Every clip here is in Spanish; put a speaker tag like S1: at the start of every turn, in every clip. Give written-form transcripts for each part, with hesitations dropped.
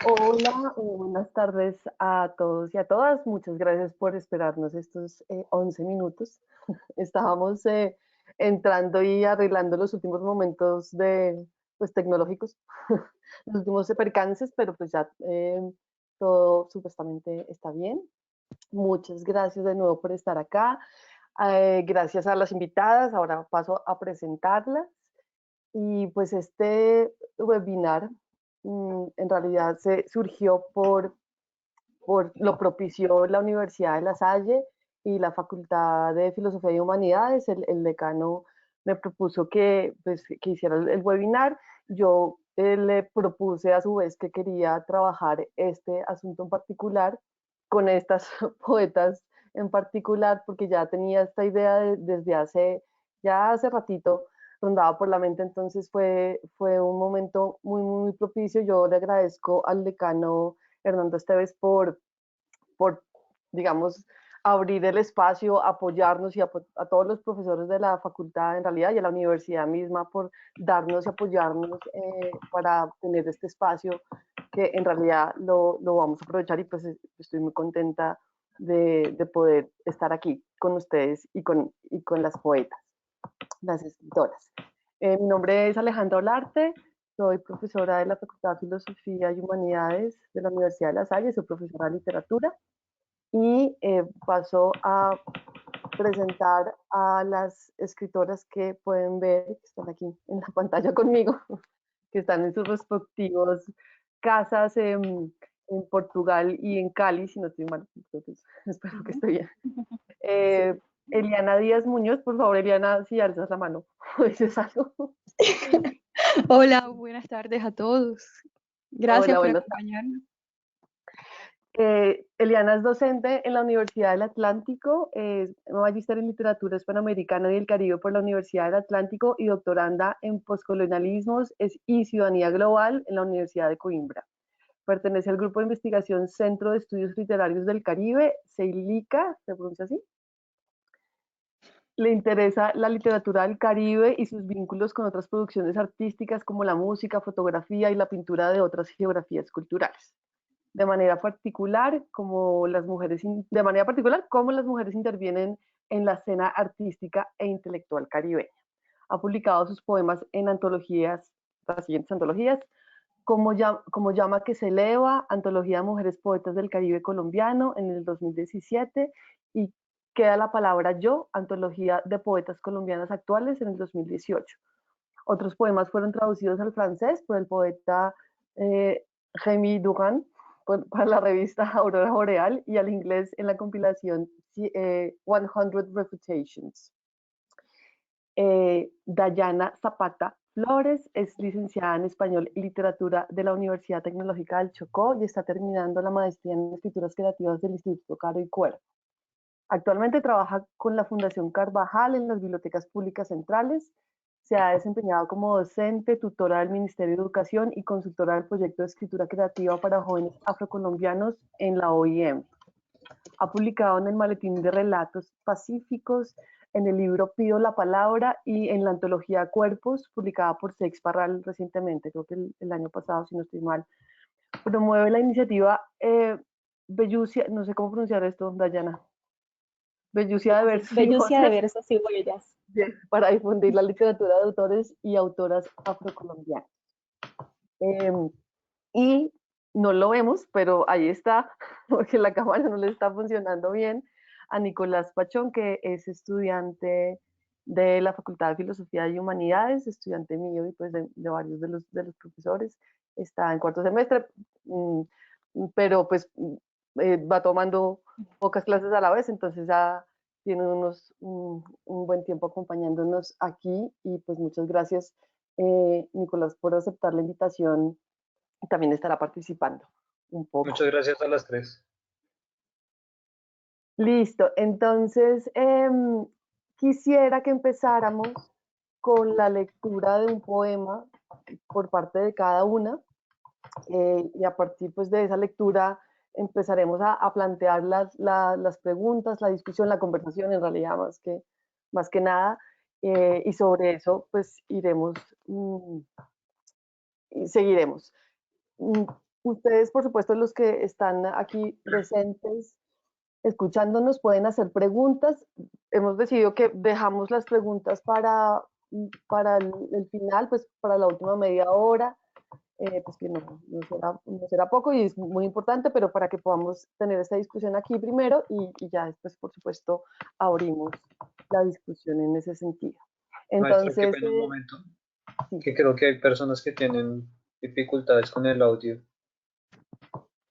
S1: Hola, buenas tardes a todos y a todas. Muchas gracias por esperarnos estos 11 minutos. Estábamos entrando y arreglando los últimos momentos pues, tecnológicos, los últimos percances, pero pues ya todo supuestamente está bien. Muchas gracias de nuevo por estar acá. Gracias a las invitadas. Ahora paso a presentarlas. Y pues este webinar en realidad se surgió lo propició la Universidad de La Salle y la Facultad de Filosofía y Humanidades. El decano me propuso que hiciera el webinar. Yo le propuse a su vez que quería trabajar este asunto en particular con estas poetas en particular, porque ya tenía esta idea desde ya hace ratito rondaba por la mente, entonces fue un momento muy propicio. Yo le agradezco al decano Hernando Esteves por digamos, abrir el espacio, apoyarnos y a todos los profesores de la facultad en realidad y a la universidad misma por darnos y apoyarnos para tener este espacio que en realidad lo vamos a aprovechar y pues estoy muy contenta de poder estar aquí con ustedes y con las poetas, las escritoras. Mi nombre es Alejandra Olarte, soy profesora de la Facultad de Filosofía y Humanidades de la Universidad de La Salle, soy profesora de literatura y paso a presentar a las escritoras que pueden ver, que están aquí en la pantalla conmigo, que están en sus respectivos casas en Portugal y en Cali, si no estoy mal, entonces espero que esté bien. Eh, Eliana Díaz Muñoz, por favor, Eliana, si alzas la mano, dices algo.
S2: Hola, buenas tardes a todos. Gracias
S1: Hola,
S2: por
S1: buenas tardes.
S2: acompañarnos.
S1: Eliana es docente en la Universidad del Atlántico, es magíster en literatura hispanoamericana y del Caribe por la Universidad del Atlántico y doctoranda en postcolonialismos y ciudadanía global en la Universidad de Coimbra. Pertenece al grupo de investigación Centro de Estudios Literarios del Caribe, CEILICA, ¿se pronuncia así? Le interesa la literatura del Caribe y sus vínculos con otras producciones artísticas como la música, fotografía y la pintura de otras geografías culturales. De manera particular, como las mujeres intervienen en la escena artística e intelectual caribeña. Ha publicado sus poemas en antologías, las siguientes antologías: como llama que se eleva, Antología de Mujeres Poetas del Caribe Colombiano en el 2017, y Queda la palabra yo, Antología de Poetas Colombianas Actuales en el 2018. Otros poemas fueron traducidos al francés por el poeta Rémy Durand para la revista Aurora Boreal y al inglés en la compilación 100 Refutations. Dayana Zapata Flores es licenciada en Español y Literatura de la Universidad Tecnológica del Chocó y está terminando la maestría en Escrituras Creativas del Instituto Caro y Cuervo. Actualmente trabaja con la Fundación Carvajal en las bibliotecas públicas centrales. Se ha desempeñado como docente, tutora del Ministerio de Educación y consultora del proyecto de escritura creativa para jóvenes afrocolombianos en la OIM. Ha publicado en el Maletín de Relatos Pacíficos, en el libro Pido la Palabra y en la antología Cuerpos, publicada por Sex Parral recientemente, creo que el año pasado, si no estoy mal. Promueve la iniciativa Bellucia, no sé cómo pronunciar esto, Dayana. Bellucia de Versos y
S3: Bellucia de
S1: Voces,
S3: versos y huellas.
S1: para difundir la literatura de autores y autoras afrocolombianas. Y no lo vemos, pero ahí está, porque la cámara no le está funcionando bien, a Nicolás Pachón, que es estudiante de la Facultad de Filosofía y Humanidades, estudiante mío y pues de varios de los profesores. Está en cuarto semestre, pero pues va tomando pocas clases a la vez, entonces ya tiene un buen tiempo acompañándonos aquí y pues muchas gracias, Nicolás, por aceptar la invitación y también estará participando un poco.
S4: Muchas gracias a las tres.
S1: Listo, entonces quisiera que empezáramos con la lectura de un poema por parte de cada una y a partir pues, de esa lectura empezaremos a plantear las preguntas, la discusión, la conversación en realidad más que nada y sobre eso pues iremos y seguiremos. Ustedes, por supuesto, los que están aquí presentes, escuchándonos, pueden hacer preguntas. Hemos decidido que dejamos las preguntas para el final, pues para la última media hora, pues que no será poco y es muy importante, pero para que podamos tener esta discusión aquí primero y ya después, por supuesto, abrimos la discusión en ese sentido.
S3: Maestra, qué
S1: Entonces,
S3: pena un momento,
S1: sí.
S3: que creo que hay personas que tienen dificultades con el audio.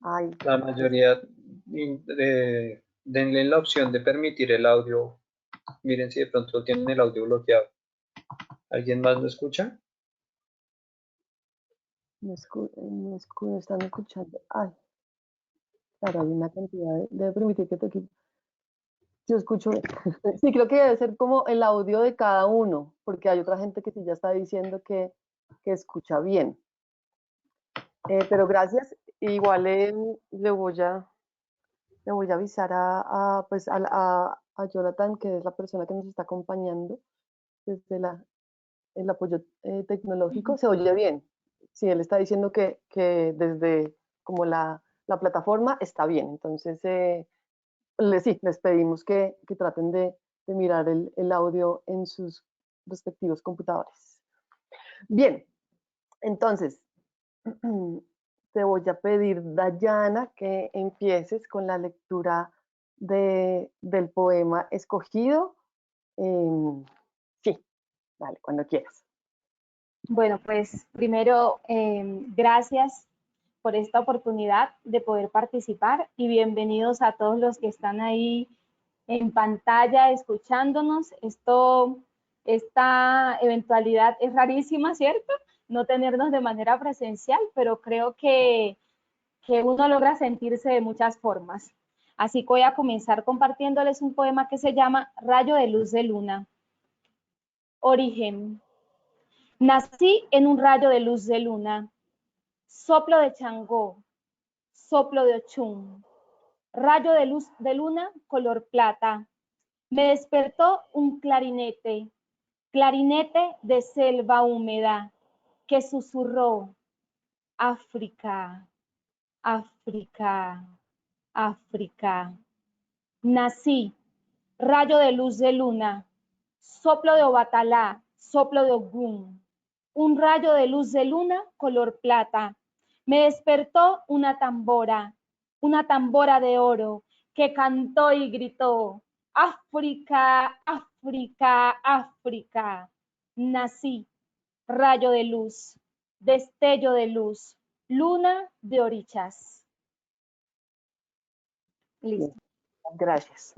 S1: Ay,
S3: La mayoría, denle la opción de permitir el audio. Miren si de pronto tienen el audio bloqueado. ¿Alguien más lo escucha?
S1: me están escuchando. Ay, claro, hay una cantidad debe permitir que tu equipo. Yo escucho. Sí, creo que debe ser como el audio de cada uno, porque hay otra gente que sí ya está diciendo que escucha bien. Pero gracias. Igual le voy a avisar pues a Jonathan, que es la persona que nos está acompañando desde el apoyo tecnológico. Se oye bien. Sí, él está diciendo que desde como la plataforma está bien. Entonces, sí, les pedimos que traten de mirar el audio en sus respectivos computadores. Bien, entonces, te voy a pedir, Dayana, que empieces con la lectura del poema escogido. Sí, dale, cuando quieras.
S4: Bueno, pues primero, gracias por esta oportunidad de poder participar y bienvenidos a todos los que están ahí en pantalla escuchándonos. Esta eventualidad es rarísima, ¿cierto? No tenernos de manera presencial, pero creo que uno logra sentirse de muchas formas. Así que voy a comenzar compartiéndoles un poema que se llama Rayo de luz de luna. Origen. Nací en un rayo de luz de luna, soplo de Changó, soplo de Ochún, rayo de luz de luna color plata. Me despertó un clarinete, clarinete de selva húmeda, que susurró, África, África, África. Nací, rayo de luz de luna, soplo de Obatalá, soplo de Ogún, un rayo de luz de luna color plata. Me despertó una tambora de oro, que cantó y gritó, África, África, África. Nací, rayo de luz, destello de luz, luna de orichas. Listo.
S1: Gracias.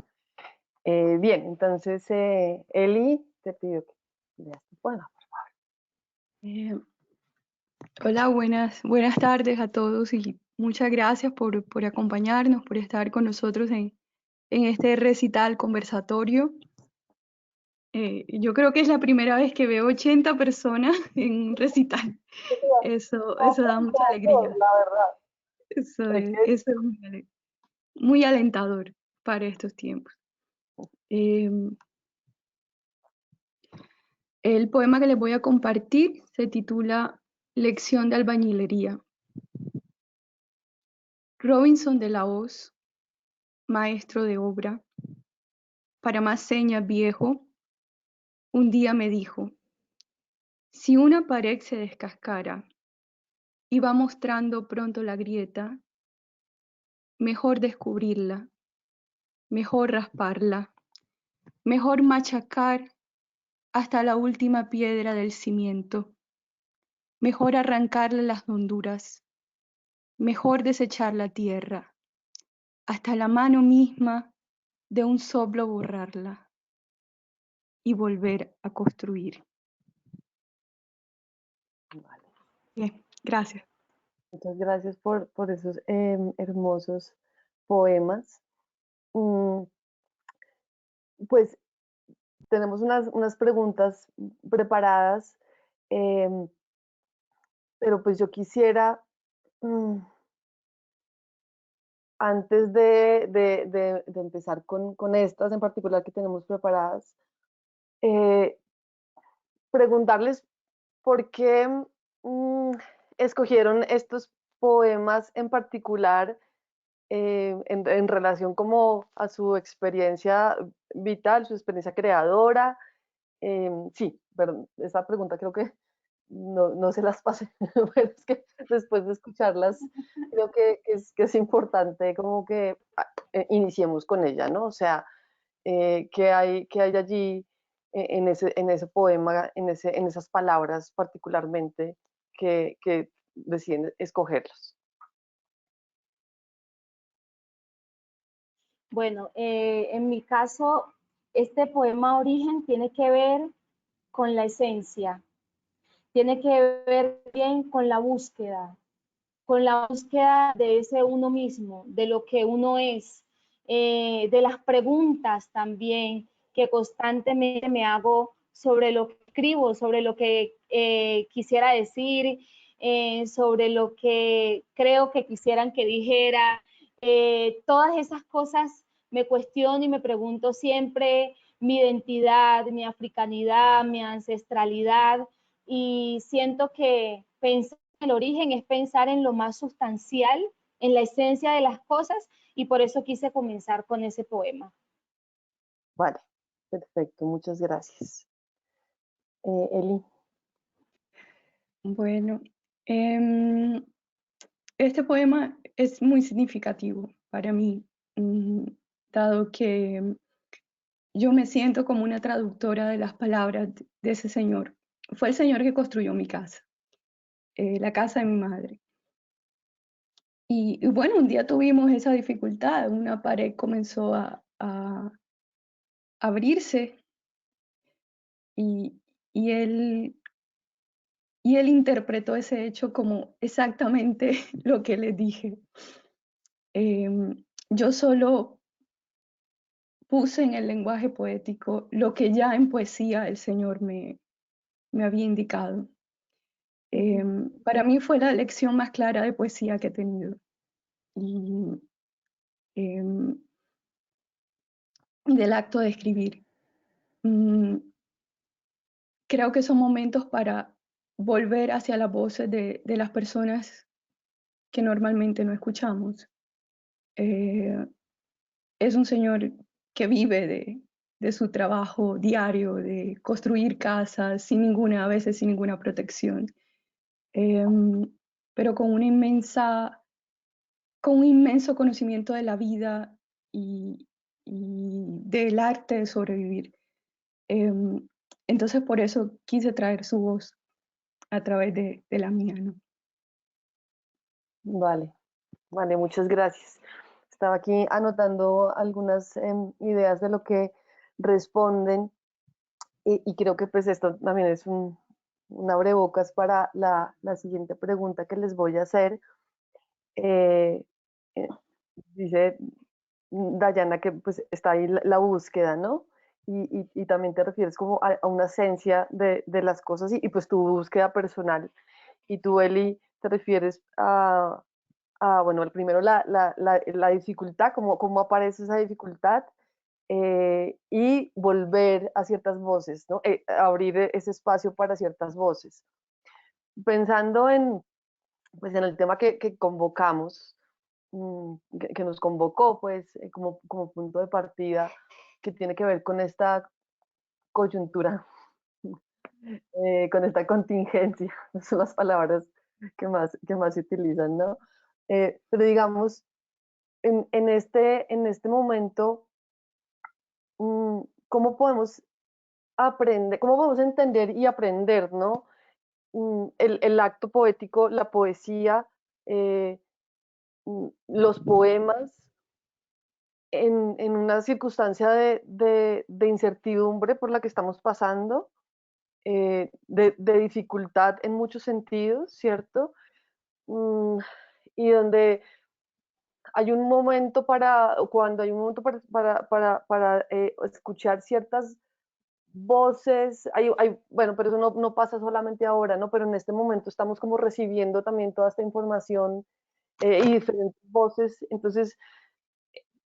S1: Bien, entonces, Eli, te pido que leas tu poema.
S2: Eh, Hola, buenas tardes a todos y muchas gracias por acompañarnos, por estar con nosotros en este recital conversatorio. Yo creo que es la primera vez que veo 80 personas en un recital. Eso da mucha alegría.
S1: La verdad.
S2: Eso es muy alentador para estos tiempos. El poema que les voy a compartir se titula Lección de albañilería. Robinson de la Hoz, maestro de obra, para más señas viejo, un día me dijo, si una pared se descascara y va mostrando pronto la grieta, mejor descubrirla, mejor rasparla, mejor machacar hasta la última piedra del cimiento, mejor arrancarle las honduras, mejor desechar la tierra, hasta la mano misma de un soplo borrarla y volver a construir.
S1: Vale.
S2: Bien, gracias.
S1: Muchas gracias por esos hermosos poemas. Pues tenemos unas preguntas preparadas, pero pues yo quisiera, antes de empezar con estas en particular que tenemos preparadas, preguntarles por qué escogieron estos poemas en particular en relación como a su experiencia vital, su experiencia creadora. Sí, pero esa pregunta creo que no se las pasé, pero es que después de escucharlas, creo que es importante como que iniciemos con ella, ¿no? O sea, qué hay allí en ese poema, en esas palabras particularmente que deciden escogerlos.
S4: Bueno, en mi caso, este poema Origen tiene que ver con la esencia, tiene que ver bien con la búsqueda de ese uno mismo, de lo que uno es, de las preguntas también que constantemente me hago sobre lo que escribo, sobre lo que quisiera decir, sobre lo que creo que quisieran que dijera. Todas esas cosas me cuestiono y me pregunto siempre mi identidad, mi africanidad, mi ancestralidad, y siento que pensar en el origen es pensar en lo más sustancial, en la esencia de las cosas, y por eso quise comenzar con ese poema.
S1: Vale, perfecto, muchas gracias. Eli.
S2: Bueno, este poema es muy significativo para mí, dado que yo me siento como una traductora de las palabras de ese señor. Fue el señor que construyó mi casa, la casa de mi madre. Y bueno, un día tuvimos esa dificultad, una pared comenzó a abrirse y, y él, y él interpretó ese hecho como exactamente lo que le dije. Yo solo puse en el lenguaje poético lo que ya en poesía el Señor me había indicado. Para mí fue la lección más clara de poesía que he tenido. Y del acto de escribir. Creo que son momentos para volver hacia las voces de las personas que normalmente no escuchamos. Es un señor que vive de su trabajo diario, de construir casas sin ninguna, a veces sin ninguna protección, pero con con un inmenso conocimiento de la vida y del arte de sobrevivir. Entonces por eso quise traer su voz a través de la mía, ¿no?
S1: Vale, vale, muchas gracias. Estaba aquí anotando algunas ideas de lo que responden y creo que pues esto también es un abrebocas para la siguiente pregunta que les voy a hacer. Eh, eh, dice Dayana que pues está ahí la búsqueda, ¿no? Y también te refieres como a una esencia de las cosas y pues tu búsqueda personal. Y tú, Eli, te refieres bueno, el primero la dificultad, cómo aparece esa dificultad y volver a ciertas voces, ¿no? Abrir ese espacio para ciertas voces. Pensando pues, en el tema que convocamos, que nos convocó, pues, como punto de partida, que tiene que ver con esta coyuntura, con esta contingencia, son las palabras que más se utilizan, ¿no? Pero digamos, en este momento, ¿cómo podemos aprender, cómo podemos entender y aprender, ¿no? El acto poético, la poesía, eh, los poemas, en una circunstancia de incertidumbre por la que estamos pasando, de dificultad en muchos sentidos, ¿cierto? Mm, y donde hay un momento cuando hay un momento para escuchar ciertas voces, bueno, pero eso no pasa solamente ahora, ¿no? Pero en este momento estamos como recibiendo también toda esta información y diferentes voces. Entonces,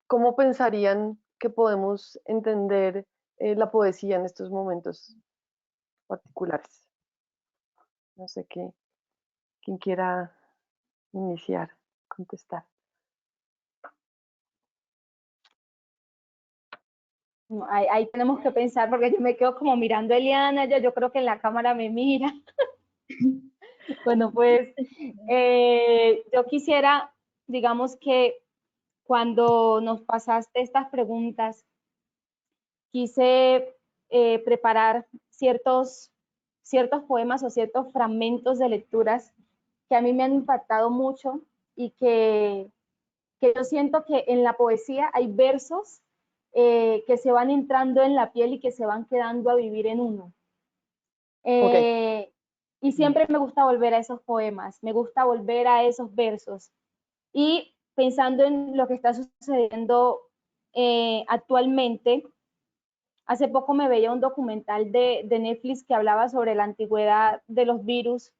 S1: ¿cómo pensarían que podemos entender la poesía en estos momentos particulares? No sé quién quiera iniciar, contestar.
S4: No, ahí tenemos que pensar porque yo me quedo como mirando a Eliana, yo creo que en la cámara me mira. Bueno, pues yo quisiera, digamos que cuando nos pasaste estas preguntas, quise preparar ciertos poemas o ciertos fragmentos de lecturas que a mí me han impactado mucho y que yo siento que en la poesía hay versos que se van entrando en la piel y que se van quedando a vivir en uno.
S1: Ok.
S4: Y siempre me gusta volver a esos poemas, me gusta volver a esos versos. Y pensando en lo que está sucediendo actualmente, hace poco me veía un documental de Netflix que hablaba sobre la antigüedad de los virus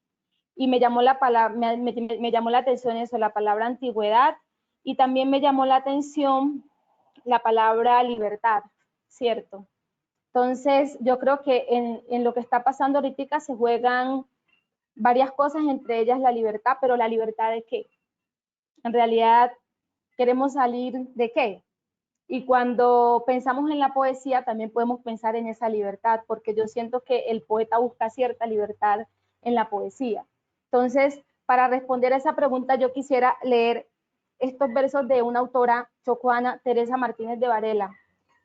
S4: y me llamó la palabra, me llamó la atención eso, la palabra antigüedad, y también me llamó la atención la palabra libertad, ¿cierto? Entonces, yo creo que en lo que está pasando ahorita se juegan varias cosas, entre ellas la libertad, pero la libertad de qué? En realidad, ¿queremos salir de qué? Y cuando pensamos en la poesía, también podemos pensar en esa libertad, porque yo siento que el poeta busca cierta libertad en la poesía. Entonces, para responder a esa pregunta, yo quisiera leer estos versos de una autora chocuana, Teresa Martínez de Varela.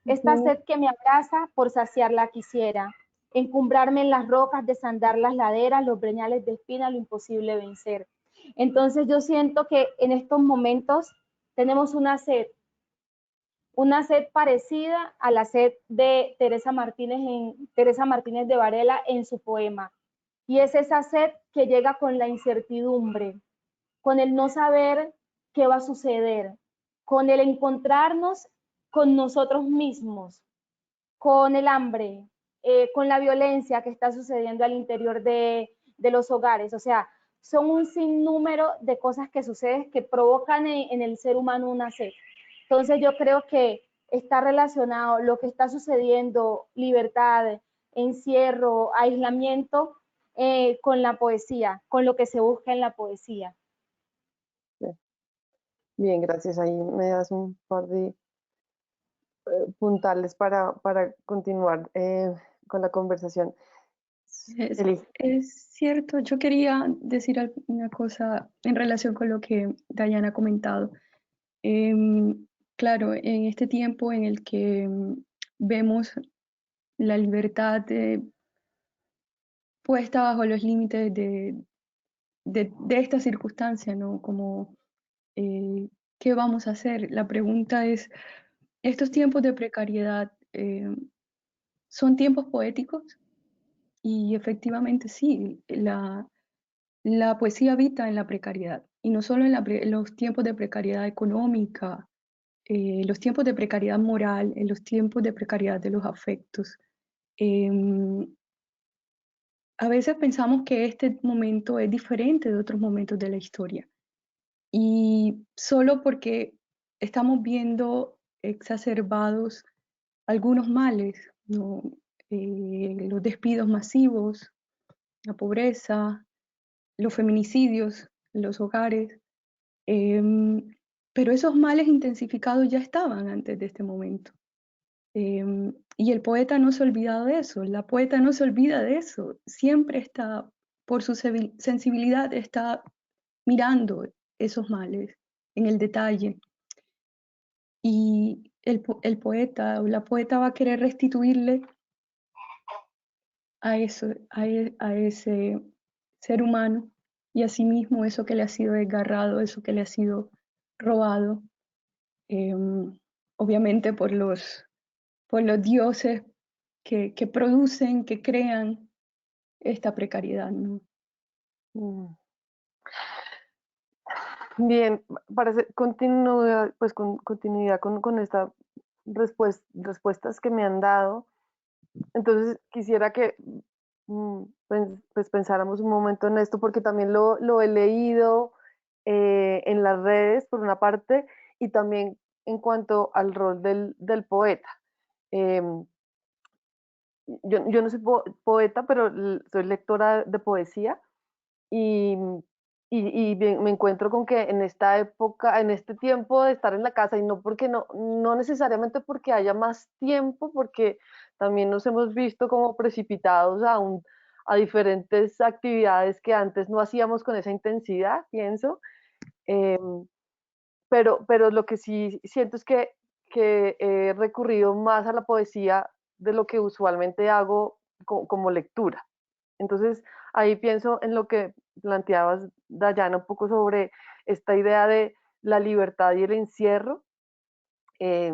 S4: Esta sed que me abraza, por saciarla quisiera, encumbrarme en las rocas, desandar las laderas, los breñales de espina, lo imposible vencer. Entonces yo siento que en estos momentos tenemos una sed parecida a la sed de Teresa Martínez de Varela en su poema. Y es esa sed que llega con la incertidumbre, con el no saber qué va a suceder, con el encontrarnos con nosotros mismos, con el hambre, con la violencia que está sucediendo al interior de los hogares. O sea, son un sinnúmero de cosas que suceden que provocan en el ser humano una sed. Entonces yo creo que está relacionado lo que está sucediendo, libertad, encierro, aislamiento, con la poesía, con lo que se busca en la poesía.
S1: Bien, gracias. Ahí me das un par de puntales para continuar con la conversación.
S2: Es,
S1: Eli.
S2: es cierto, yo quería decir una cosa en relación con lo que Dayana ha comentado. Claro, en este tiempo en el que vemos la libertad puesta bajo los límites de esta circunstancia, ¿no? Como, ¿qué vamos a hacer? La pregunta es, ¿estos tiempos de precariedad son tiempos poéticos? Y efectivamente sí, la poesía habita en la precariedad, y no solo en los tiempos de precariedad económica, los tiempos de precariedad moral, en los tiempos de precariedad de los afectos. A veces pensamos que este momento es diferente de otros momentos de la historia, y solo porque estamos viendo exacerbados algunos males, ¿no? Los despidos masivos, la pobreza, los feminicidios en los hogares, pero esos males intensificados ya estaban antes de este momento. Y el poeta no se ha olvidado de eso, la poeta no se olvida de eso, siempre está, por su sensibilidad, está mirando esos males en el detalle. Y el poeta o la poeta va a querer restituirle a eso, a ese ser humano y a sí mismo eso que le ha sido desgarrado, eso que le ha sido robado, obviamente por los dioses que producen, que crean esta precariedad, ¿no?
S1: Bien, para hacer continuidad, pues continuidad con estas respuestas que me han dado, entonces quisiera que pues pensáramos un momento en esto, porque también lo he leído en las redes, por una parte, y también en cuanto al rol del poeta. Em, yo no soy poeta, pero soy lectora de poesía y, me encuentro con que en esta época, en este tiempo de estar en la casa, y no porque no necesariamente porque haya más tiempo, porque también nos hemos visto como precipitados a diferentes actividades que antes no hacíamos con esa intensidad, pienso. Eh, pero lo que sí siento es que he recurrido más a la poesía de lo que usualmente hago como lectura. Entonces, ahí pienso en lo que planteabas, Dayana, un poco sobre esta idea de la libertad y el encierro, eh,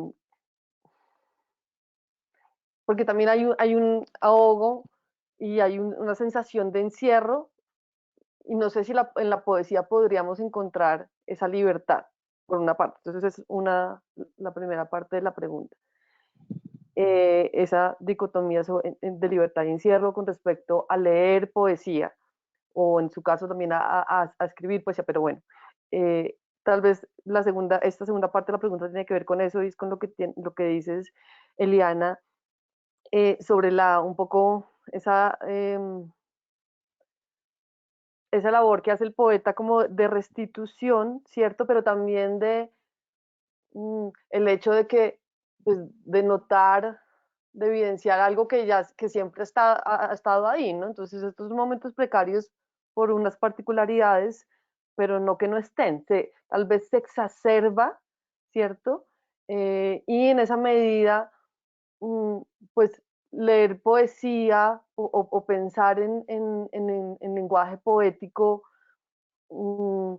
S1: porque también hay un ahogo y hay una sensación de encierro, y no sé si en la poesía podríamos encontrar esa libertad, por una parte. Entonces, es la primera parte de la pregunta. Esa dicotomía de libertad y encierro con respecto a leer poesía, o en su caso también a escribir poesía, pero bueno, tal vez esta segunda parte de la pregunta tiene que ver con eso, y es con lo que dices, Eliana, sobre un poco esa labor que hace el poeta como de restitución, ¿cierto? Pero también el hecho de que, pues, de notar, de evidenciar algo que siempre ha estado ahí, ¿no? Entonces, estos momentos precarios por unas particularidades, pero no que no estén, tal vez se exacerba, ¿cierto? Y en esa medida, mm, pues, leer poesía o pensar en lenguaje poético, mm,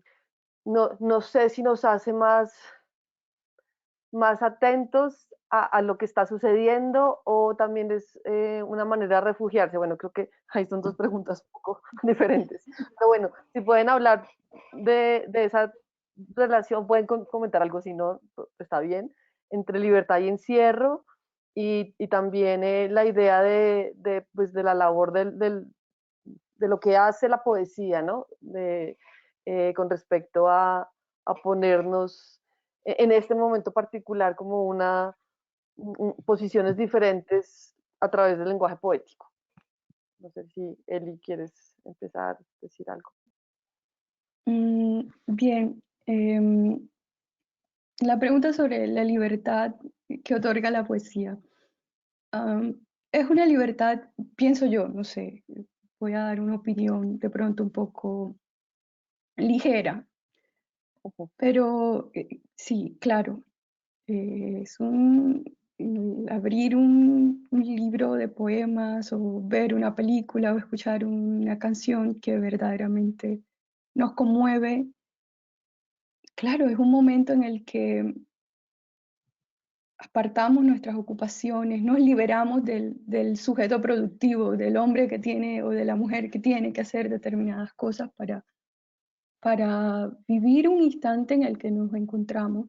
S1: no sé si nos hace más atentos a lo que está sucediendo, o también es una manera de refugiarse. Bueno, creo que ahí son dos preguntas un poco diferentes. Pero bueno, si pueden hablar de esa relación, pueden comentar algo, si no, está bien, entre libertad y encierro, y también la idea pues, de la labor de lo que hace la poesía, ¿no? Con respecto a ponernos en este momento particular como posiciones diferentes a través del lenguaje poético. No sé si Eli quieres empezar a decir algo.
S2: Bien, la pregunta sobre la libertad que otorga la poesía. Es una libertad, pienso yo, no sé, voy a dar una opinión de pronto un poco ligera, pero sí, claro, es abrir un libro de poemas, o ver una película, o escuchar una canción que verdaderamente nos conmueve. Claro, es un momento en el que apartamos nuestras ocupaciones, nos liberamos del sujeto productivo, del hombre que tiene o de la mujer que tiene que hacer determinadas cosas para vivir un instante en el que nos encontramos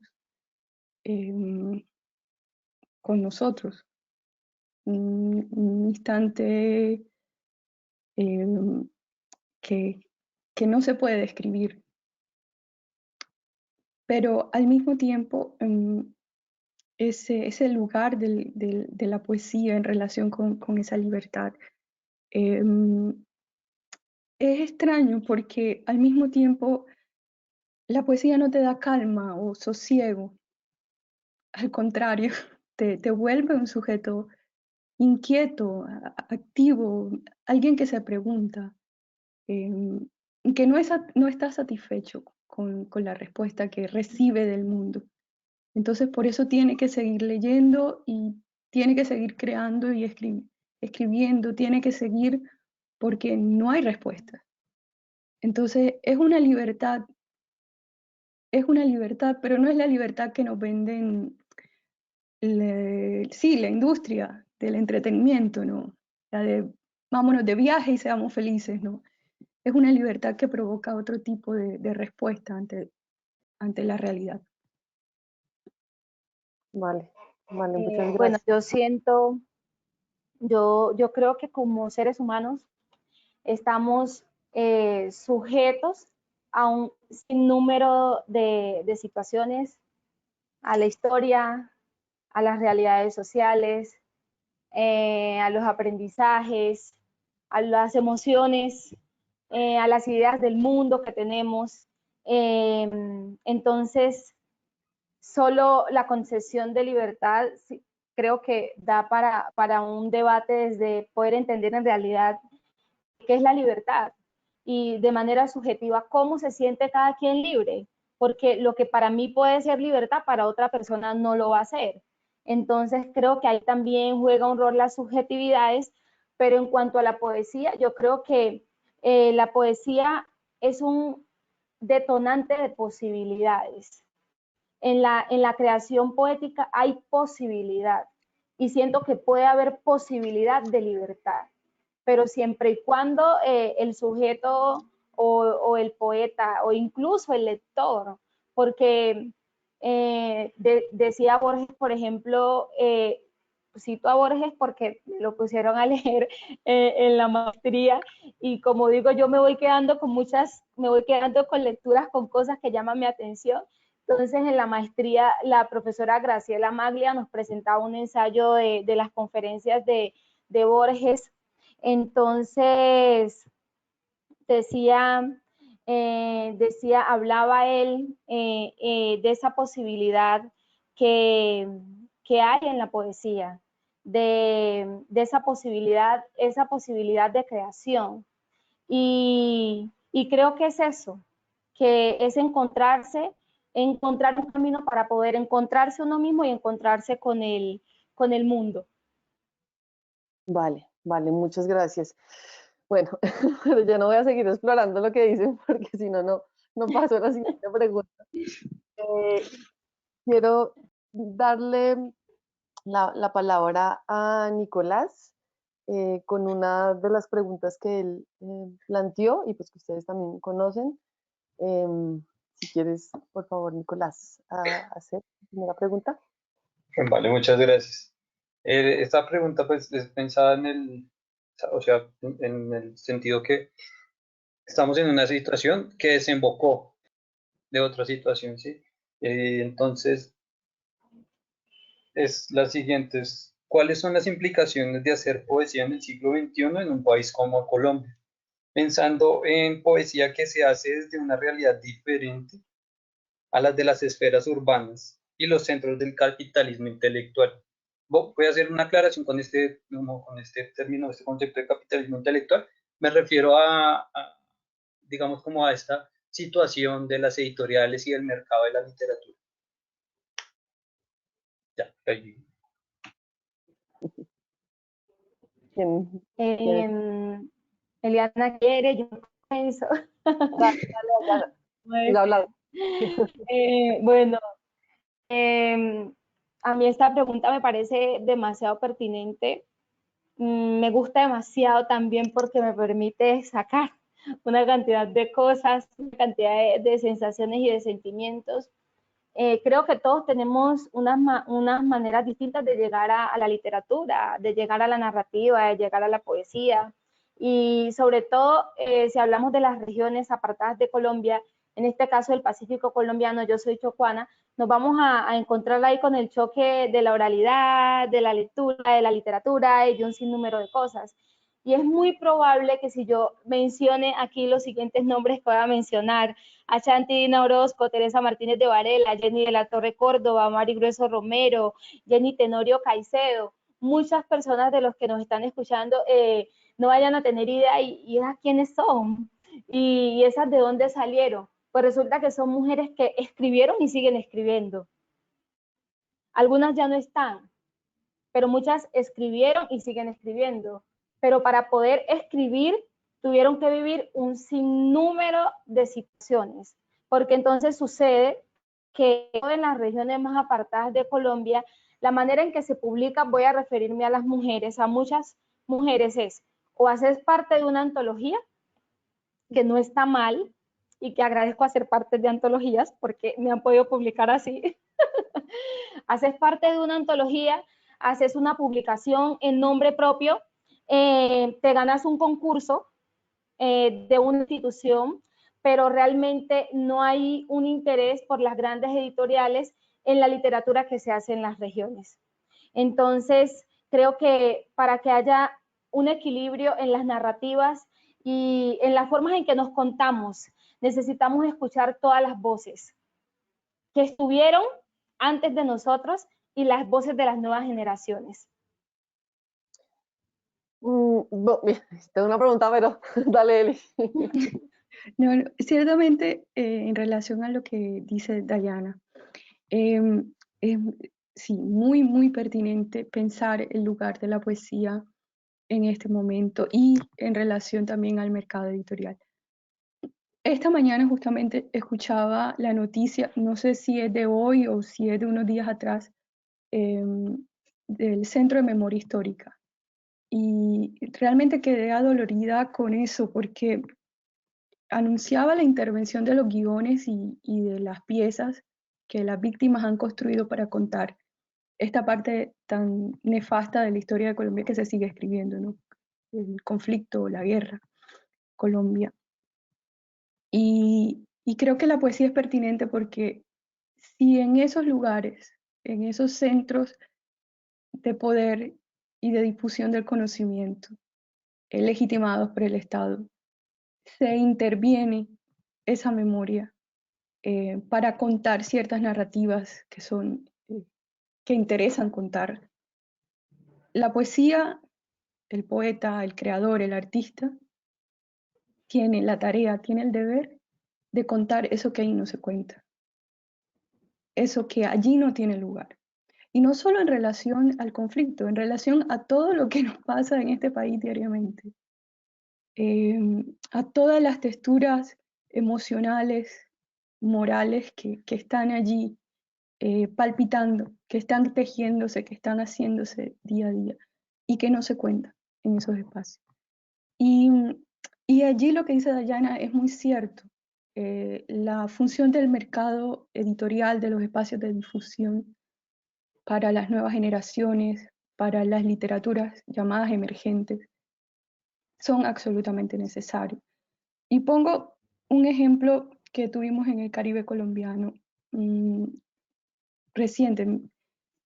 S2: con nosotros. Un instante que no se puede describir, pero al mismo tiempo ese lugar de la poesía en relación con esa libertad es extraño, porque al mismo tiempo la poesía no te da calma o sosiego, al contrario, te vuelve un sujeto inquieto, activo, alguien que se pregunta, que no está satisfecho con la respuesta que recibe del mundo. Entonces por eso tiene que seguir leyendo, y tiene que seguir creando y escribiendo, tiene que seguir porque no hay respuesta. Entonces es una libertad, pero no es la libertad que nos venden, la industria del entretenimiento, ¿no? La de vámonos de viaje y seamos felices, ¿no? Es una libertad que provoca otro tipo de respuesta ante la realidad.
S1: Vale, muchas gracias.
S4: Bueno, yo creo que como seres humanos estamos sujetos a un sinnúmero de situaciones, a la historia, a las realidades sociales, a los aprendizajes, a las emociones, a las ideas del mundo que tenemos. Entonces, solo la concepción de libertad creo que da para un debate desde poder entender en realidad qué es la libertad y de manera subjetiva cómo se siente cada quien libre, porque lo que para mí puede ser libertad, para otra persona no lo va a ser. Entonces creo que ahí también juega un rol las subjetividades, pero en cuanto a la poesía, yo creo que la poesía es un detonante de posibilidades. En la creación poética hay posibilidad y siento que puede haber posibilidad de libertad, pero siempre y cuando el sujeto o el poeta o incluso el lector, porque decía Borges, por ejemplo, cito a Borges porque lo pusieron a leer en la maestría y como digo, yo me voy quedando con lecturas, con cosas que llaman mi atención. Entonces, en la maestría, la profesora Graciela Maglia nos presentaba un ensayo de las conferencias de Borges. Entonces, hablaba él de esa posibilidad que hay en la poesía, de esa posibilidad de creación. Y creo que es eso, que es encontrar un camino para poder encontrarse uno mismo y encontrarse con el mundo.
S1: Vale, vale, muchas gracias. Bueno, pero yo no voy a seguir explorando lo que dicen porque si no, no paso a la siguiente pregunta. Quiero darle la palabra a Nicolás con una de las preguntas que él planteó y pues que ustedes también conocen. Si quieres, por favor, Nicolás, hacer la primera pregunta.
S3: Vale, muchas gracias. Esta pregunta pues es pensada o sea, en el sentido que estamos en una situación que desembocó de otra situación, ¿sí? Entonces, es la siguiente, ¿cuáles son las implicaciones de hacer poesía en el siglo XXI en un país como Colombia? Pensando en poesía que se hace desde una realidad diferente a las de las esferas urbanas y los centros del capitalismo intelectual. Voy a hacer una aclaración con este término, este concepto de capitalismo intelectual. Me refiero digamos, como a esta situación de las editoriales y del mercado de la literatura. Ya, ahí.
S4: Eliana quiere, yo pienso. Bueno, a mí esta pregunta me parece demasiado pertinente. Me gusta demasiado también porque me permite sacar una cantidad de cosas, una cantidad de sensaciones y de sentimientos. Creo que todos tenemos unas maneras distintas de llegar a la literatura, de llegar a la narrativa, de llegar a la poesía. Y sobre todo, si hablamos de las regiones apartadas de Colombia, en este caso el Pacífico colombiano, yo soy chocuana, nos vamos a encontrar ahí con el choque de la oralidad, de la lectura, de la literatura y de un sinnúmero de cosas. Y es muy probable que si yo mencione aquí los siguientes nombres que voy a mencionar, a Chantina Orozco, Teresa Martínez de Varela, Jenny de la Torre Córdoba, Mari Grueso Romero, Jenny Tenorio Caicedo, muchas personas de los que nos están escuchando no vayan a tener idea y esas quiénes son y esas de dónde salieron. Pues resulta que son mujeres que escribieron y siguen escribiendo. Algunas ya no están, pero muchas escribieron y siguen escribiendo. Pero para poder escribir tuvieron que vivir un sinnúmero de situaciones, porque entonces sucede que en las regiones más apartadas de Colombia, la manera en que se publica, voy a referirme a las mujeres, a muchas mujeres es, o haces parte de una antología, que no está mal, y que agradezco hacer parte de antologías, porque me han podido publicar así, haces parte de una antología, haces una publicación en nombre propio, te ganas un concurso de una institución, pero realmente no hay un interés por las grandes editoriales en la literatura que se hace en las regiones. Entonces, creo que para que haya un equilibrio en las narrativas y en las formas en que nos contamos. Necesitamos escuchar todas las voces que estuvieron antes de nosotros y las voces de las nuevas generaciones.
S1: Tengo una pregunta, pero dale, Eli.
S2: No, ciertamente, en relación a lo que dice Dayana, sí, muy, muy pertinente pensar el lugar de la poesía en este momento y en relación también al mercado editorial. Esta mañana justamente escuchaba la noticia, no sé si es de hoy o si es de unos días atrás, del Centro de Memoria Histórica. Y realmente quedé adolorida con eso porque anunciaba la intervención de los guiones y de las piezas que las víctimas han construido para contar esta parte tan nefasta de la historia de Colombia que se sigue escribiendo, ¿no? El conflicto, la guerra, Colombia. Y creo que la poesía es pertinente porque si en esos lugares, en esos centros de poder y de difusión del conocimiento, legitimados por el Estado, se interviene esa memoria para contar ciertas narrativas que interesan contar. La poesía, el poeta, el creador, el artista, tiene la tarea, tiene el deber de contar eso que ahí no se cuenta, eso que allí no tiene lugar. Y no solo en relación al conflicto, en relación a todo lo que nos pasa en este país diariamente, a todas las texturas emocionales, morales que están allí palpitando, que están tejiéndose, que están haciéndose día a día y que no se cuentan en esos espacios. Y, y allí lo que dice Dayana es muy cierto. La función del mercado editorial, de los espacios de difusión para las nuevas generaciones, para las literaturas llamadas emergentes, son absolutamente necesarios. Y pongo un ejemplo que tuvimos en el Caribe colombiano reciente.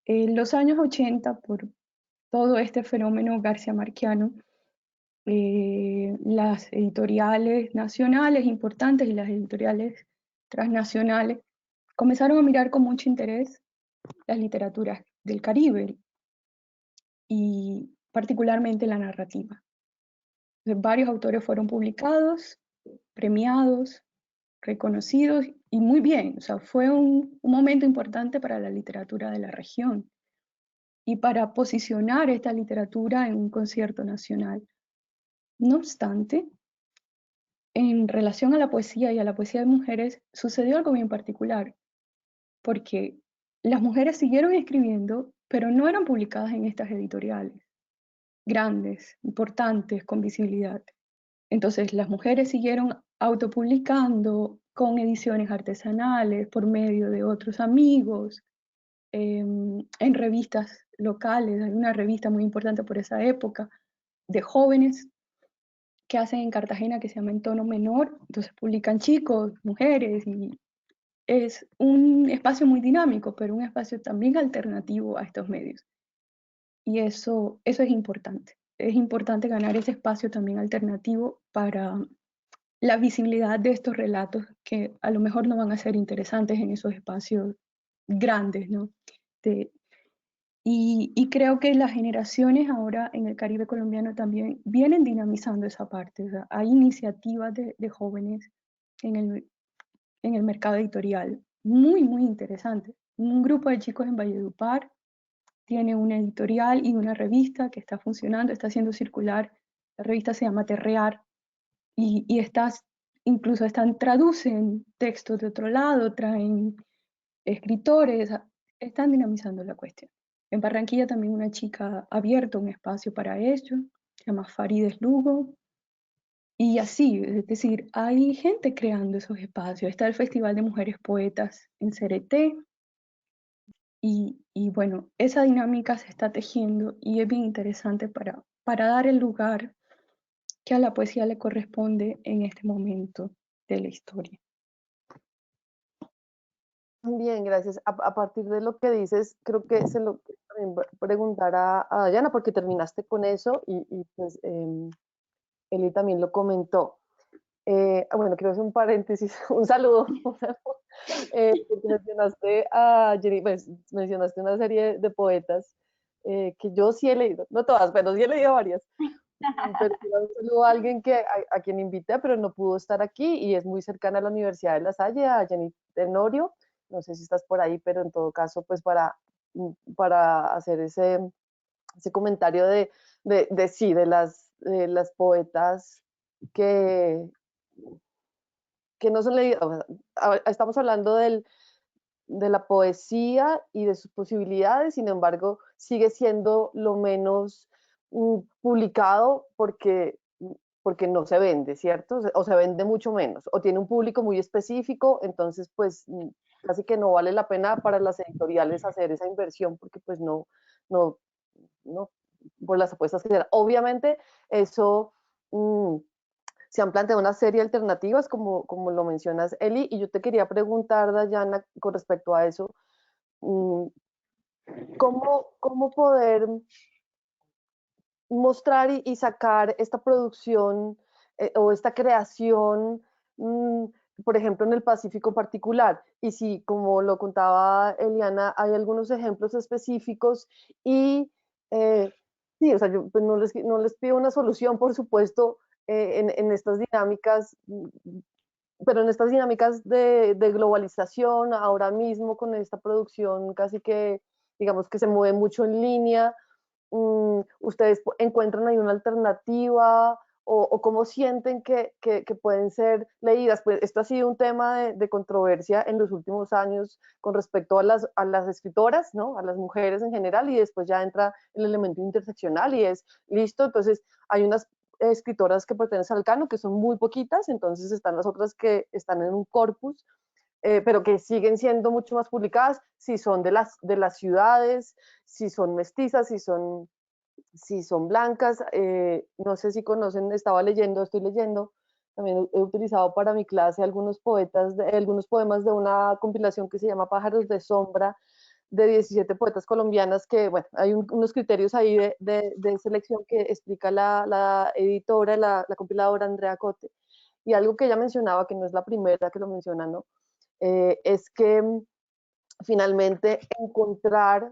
S2: En los años 80, por todo este fenómeno garciamarquiano, las editoriales nacionales importantes y las editoriales transnacionales comenzaron a mirar con mucho interés las literaturas del Caribe y particularmente la narrativa. Entonces, varios autores fueron publicados, premiados, reconocidos y muy bien. O sea, fue un momento importante para la literatura de la región y para posicionar esta literatura en un concierto nacional. No obstante, en relación a la poesía y a la poesía de mujeres, sucedió algo bien particular, porque las mujeres siguieron escribiendo, pero no eran publicadas en estas editoriales grandes, importantes, con visibilidad. Entonces, las mujeres siguieron autopublicando con ediciones artesanales, por medio de otros amigos, en revistas locales. Hay una revista muy importante por esa época de jóvenes que hacen en Cartagena que se llama En Tono Menor, entonces publican chicos, mujeres, y es un espacio muy dinámico, pero un espacio también alternativo a estos medios. Y eso es importante. Es importante ganar ese espacio también alternativo para la visibilidad de estos relatos que a lo mejor no van a ser interesantes en esos espacios grandes, ¿no? Y creo que las generaciones ahora en el Caribe colombiano también vienen dinamizando esa parte. O sea, hay iniciativas de jóvenes en el mercado editorial muy, muy interesantes. Un grupo de chicos en Valledupar tiene una editorial y una revista que está funcionando, está haciendo circular. La revista se llama Terrear y incluso traducen textos de otro lado, traen escritores, están dinamizando la cuestión. En Barranquilla también una chica ha abierto un espacio para ello, se llama Farides Lugo, y así, es decir, hay gente creando esos espacios. Está el Festival de Mujeres Poetas en Cereté, y bueno, esa dinámica se está tejiendo y es bien interesante para dar el lugar que a la poesía le corresponde en este momento de la historia.
S1: Bien, gracias. A partir de lo que dices, creo que se lo quiero preguntar a Dayana, porque terminaste con eso y pues Eli también lo comentó. Bueno, quiero hacer un paréntesis, un saludo, porque mencionaste a Jenny, pues, mencionaste una serie de poetas que yo sí he leído, no todas, pero sí he leído varias. Pero quiero un saludo a alguien a quien invité, pero no pudo estar aquí y es muy cercana a la Universidad de La Salle, a Jenny Tenorio. No sé si estás por ahí, pero en todo caso, pues para hacer ese comentario sí, de las poetas que, que no son leídas. O sea, estamos hablando de la poesía y de sus posibilidades, sin embargo, sigue siendo lo menos publicado porque no se vende, ¿cierto? O se vende mucho menos, o tiene un público muy específico, entonces pues casi que no vale la pena para las editoriales hacer esa inversión porque pues no, no por las apuestas que se dan. Obviamente eso se han planteado una serie de alternativas, como lo mencionas, Eli, y yo te quería preguntar, Dayana, con respecto a eso, ¿cómo poder mostrar y sacar esta producción o esta creación, mmm, por ejemplo, en el Pacífico particular? Y si, como lo contaba Eliana, hay algunos ejemplos específicos y sí, o sea, yo pues no les pido una solución, por supuesto, en estas dinámicas, pero en estas dinámicas de globalización, ahora mismo con esta producción casi que, digamos que se mueve mucho en línea, ¿ustedes encuentran ahí una alternativa o cómo sienten que pueden ser leídas? Pues esto ha sido un tema de controversia en los últimos años con respecto a las escritoras, ¿no? A las mujeres en general, y después ya entra el elemento interseccional y es, listo, entonces hay unas escritoras que pertenecen al canon, que son muy poquitas, entonces están las otras que están en un corpus, pero que siguen siendo mucho más publicadas, si son de las ciudades, si son mestizas, si son blancas. No sé si conocen, estoy leyendo, también he utilizado para mi clase algunos algunos poemas de una compilación que se llama Pájaros de Sombra, de 17 poetas colombianas, que, bueno, hay unos criterios ahí de selección que explica la editora, la compiladora Andrea Cote, y algo que ella mencionaba, que no es la primera que lo menciona, ¿no? Es que finalmente encontrar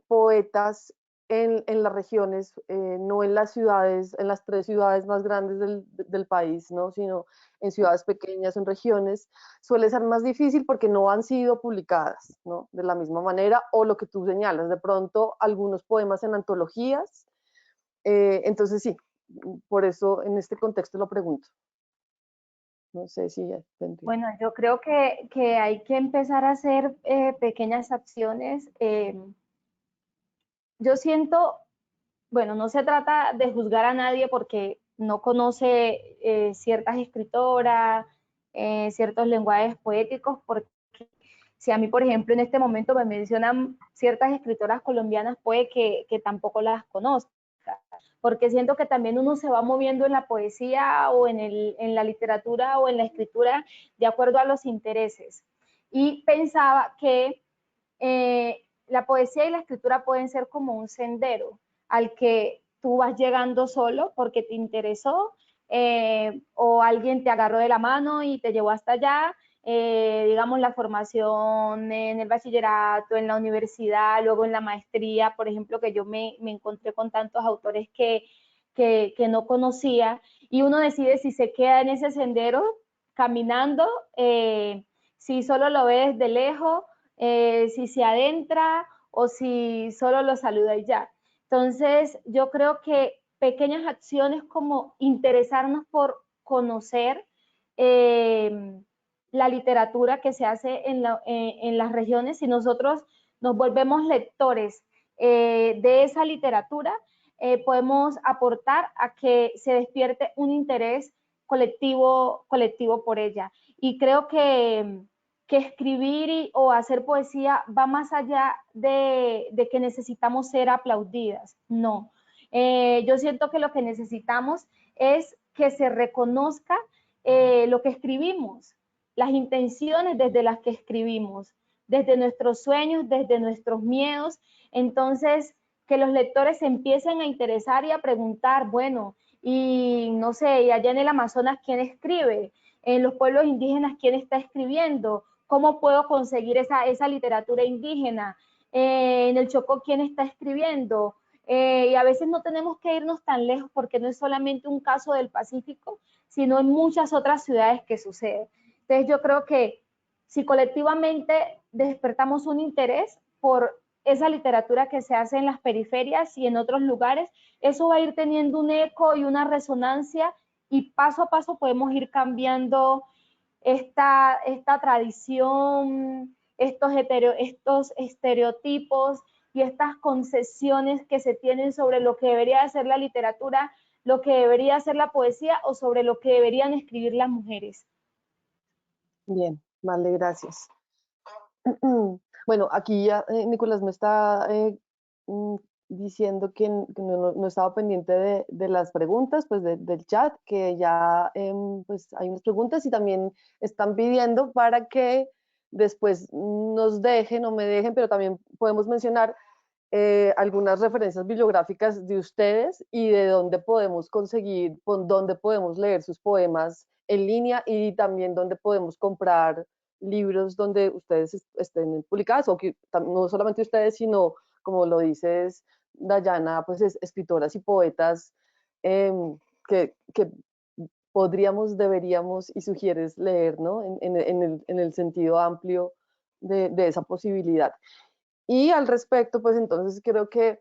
S1: poetas en las regiones, no en las ciudades, en las 3 ciudades más grandes del país, ¿no? Sino en ciudades pequeñas, en regiones, suele ser más difícil porque no han sido publicadas, ¿no? De la misma manera, o lo que tú señalas, de pronto algunos poemas en antologías. Entonces sí, por eso en este contexto lo pregunto. No sé si ya tendría.
S4: Bueno, yo creo que hay que empezar a hacer pequeñas acciones. Yo siento, bueno, no se trata de juzgar a nadie porque no conoce ciertas escritoras, ciertos lenguajes poéticos, porque si a mí, por ejemplo, en este momento me mencionan ciertas escritoras colombianas, puede que tampoco las conozca, porque siento que también uno se va moviendo en la poesía o en la literatura o en la escritura de acuerdo a los intereses. Y pensaba que la poesía y la escritura pueden ser como un sendero al que tú vas llegando solo porque te interesó, o alguien te agarró de la mano y te llevó hasta allá, digamos la formación en el bachillerato, en la universidad, luego en la maestría, por ejemplo, que yo me encontré con tantos autores que no conocía, y uno decide si se queda en ese sendero caminando, si solo lo ve desde lejos, si se adentra o si solo lo saluda y ya. Entonces, yo creo que pequeñas acciones como interesarnos por conocer la literatura que se hace en las regiones, si nosotros nos volvemos lectores de esa literatura, podemos aportar a que se despierte un interés colectivo por ella. Y creo que escribir o hacer poesía va más allá de que necesitamos ser aplaudidas, no. Yo siento que lo que necesitamos es que se reconozca lo que escribimos, las intenciones desde las que escribimos, desde nuestros sueños, desde nuestros miedos. Entonces, que los lectores se empiecen a interesar y a preguntar, bueno, y no sé, y allá en el Amazonas, ¿quién escribe? En los pueblos indígenas, ¿quién está escribiendo? ¿Cómo puedo conseguir esa literatura indígena? En el Chocó, ¿quién está escribiendo? Y a veces no tenemos que irnos tan lejos porque no es solamente un caso del Pacífico, sino en muchas otras ciudades que sucede. Entonces yo creo que si colectivamente despertamos un interés por esa literatura que se hace en las periferias y en otros lugares, eso va a ir teniendo un eco y una resonancia y paso a paso podemos ir cambiando esta tradición, estos estereotipos y estas concesiones que se tienen sobre lo que debería ser la literatura, lo que debería ser la poesía o sobre lo que deberían escribir las mujeres.
S1: Bien, vale, gracias. Bueno, aquí ya Nicolás me está diciendo que no estaba pendiente de las preguntas, pues del chat, que ya pues hay unas preguntas y también están pidiendo para que después nos dejen o me dejen, pero también podemos mencionar algunas referencias bibliográficas de ustedes y de dónde podemos conseguir, dónde podemos leer sus poemas en línea y también dónde podemos comprar libros donde ustedes estén publicados, o que no solamente ustedes, sino, como lo dices, Dayana, pues escritoras y poetas que podríamos, deberíamos y sugieres leer, ¿no? En el sentido amplio de esa posibilidad. Y al respecto, pues entonces creo que